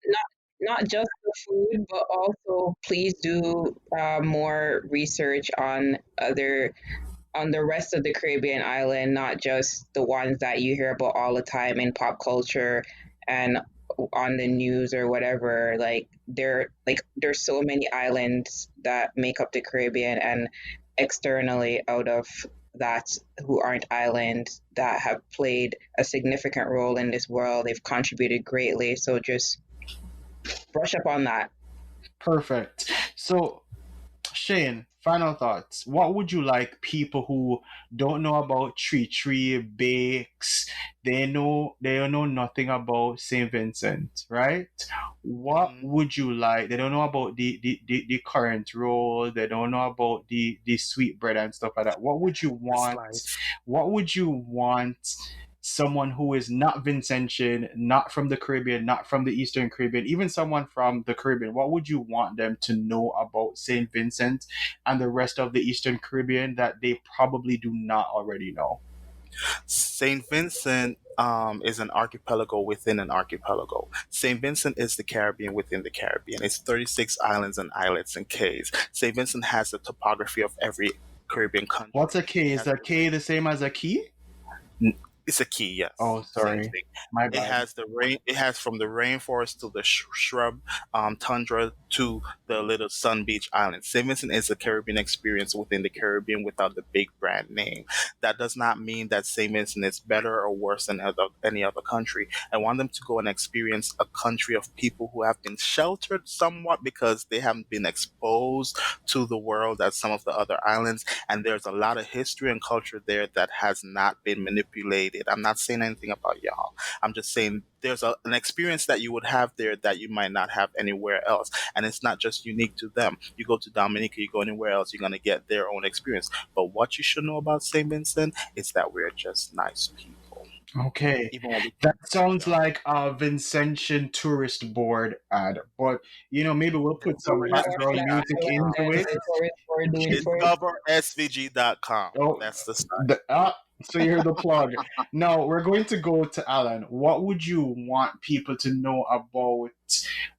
Not not just the food, but also please do more research on other on the rest of the Caribbean island, not just the ones that you hear about all the time in pop culture and on the news or whatever. There's so many islands that make up the Caribbean, and externally out of that, who aren't islands, that have played a significant role in this world. They've contributed greatly. So just brush up on that. Perfect. So, Shane, final thoughts. What would you like people who don't know about Tree Bakes, they don't know nothing about Saint Vincent, right? What Hmm. would you like? They don't know about the current roll, they don't know about the sweet bread and stuff like that. What would you It's want? life. What would you want someone who is not Vincentian, not from the Caribbean, not from the Eastern Caribbean, even someone from the Caribbean, what would you want them to know about St. Vincent and the rest of the Eastern Caribbean that they probably do not already know? Saint Vincent is an archipelago within an archipelago. Saint Vincent is the Caribbean within the Caribbean. It's 36 islands and islets and cays. Saint Vincent has the topography of every Caribbean What's country. a K? It Is has a the K the same as a key? rain. It's a key, yes. Oh, Same sorry. thing. My It bad. has the rain. It has from the rainforest to the shrub, tundra to the little Sun Beach Islands. Saint Vincent is a Caribbean experience within the Caribbean without the big brand name. That does not mean that Saint Vincent is better or worse than any other country. I want them to go and experience a country of people who have been sheltered somewhat because they haven't been exposed to the world as some of the other islands, and there's a lot of history and culture there that has not been manipulated. I'm not saying anything about y'all. I'm just saying there's an experience that you would have there that you might not have anywhere else, and it's not just unique to them. You go to Dominica, you go anywhere else, you're gonna get their own experience. But what you should know about Saint Vincent is that we're just nice people, Okay. even when we That treat each sounds other. like a Vincentian tourist board ad, but maybe we'll put some Doing for background that music into island, it. the tourist for doing for it. DiscoverSVG.com. Oh, That's the site. so you hear the plug. Now we're going to go to Alan. What would you want people to know about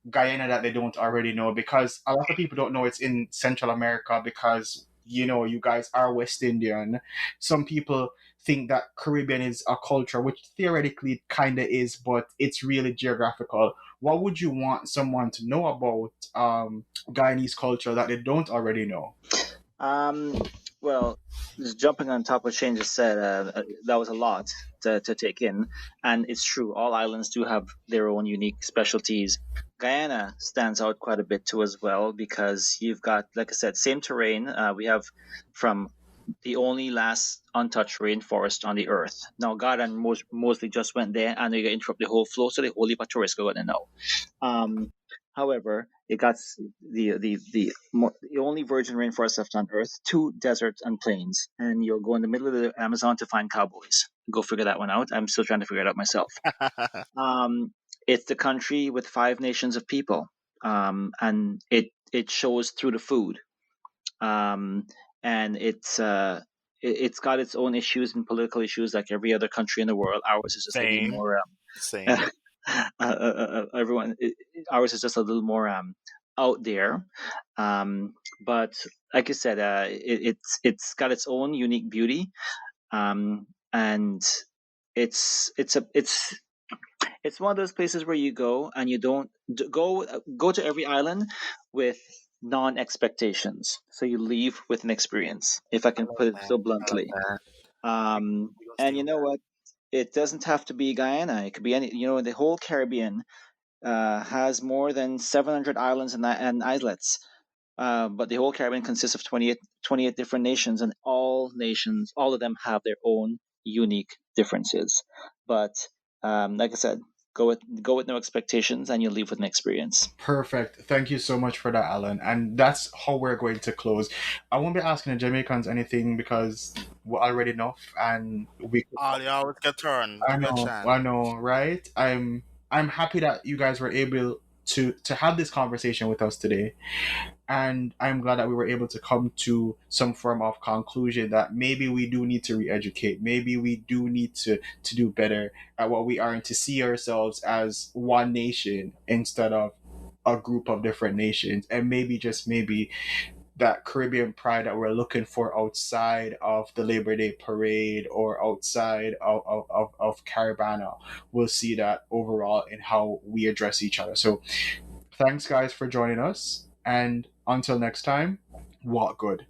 Guyana that they don't already know? Because a lot of people don't know it's in Central America because you guys are West Indian. Some people think that Caribbean is a culture, which theoretically it kind of is, but it's really geographical. What would you want someone to know about Guyanese culture that they don't already know? Um, well, just jumping on top of what Shane just said, that was a lot to take in, and it's true. All islands do have their own unique specialties. Guyana stands out quite a bit too, as well, because you've got, like I said, same terrain. We have from the only last untouched rainforest on the earth. Now, God and mostly just went there, and they interrupt the whole flow, so the whole heap of tourists go in and out. Um, However, it got the only virgin rainforest left on Earth, two deserts and plains, and you'll go in the middle of the Amazon to find cowboys. Go figure that one out. I'm still trying to figure it out myself. Um, it's the country with 5 nations of people, and it shows through the food. Um, and it's got its own issues and political issues like every other country in the world. Ours is just a little Same. more Same. everyone ours is just a little more out there, um, but like I said, it's got its own unique beauty, and it's one of those places where you go and you don't go to every island with non expectations, so you leave with an experience, if I I can love put it that. so I love bluntly. that. We gonna And you steal know that. what, it doesn't have to be Guyana. It could be any. The whole Caribbean has more than 700 islands and islets. But the whole Caribbean consists of 28 different nations, and all of them have their own unique differences. But like I said, go with no expectations, and you'll leave with an experience. Perfect. Thank you so much for that, Alan. And that's how we're going to close. I won't be asking the Jamaicans anything because we're already enough, and we could. Oh, you always get turn. Give you a chance. I know, right? I'm happy that you guys were able to have this conversation with us today, and I'm glad that we were able to come to some form of conclusion that maybe we do need to re-educate, maybe we do need to do better at what we are, and to see ourselves as one nation instead of a group of different nations, and maybe just maybe that Caribbean pride that we're looking for outside of the Labor Day parade or outside of Caravana. We'll see that overall in how we address each other. So thanks, guys, for joining us. And until next time, walk good.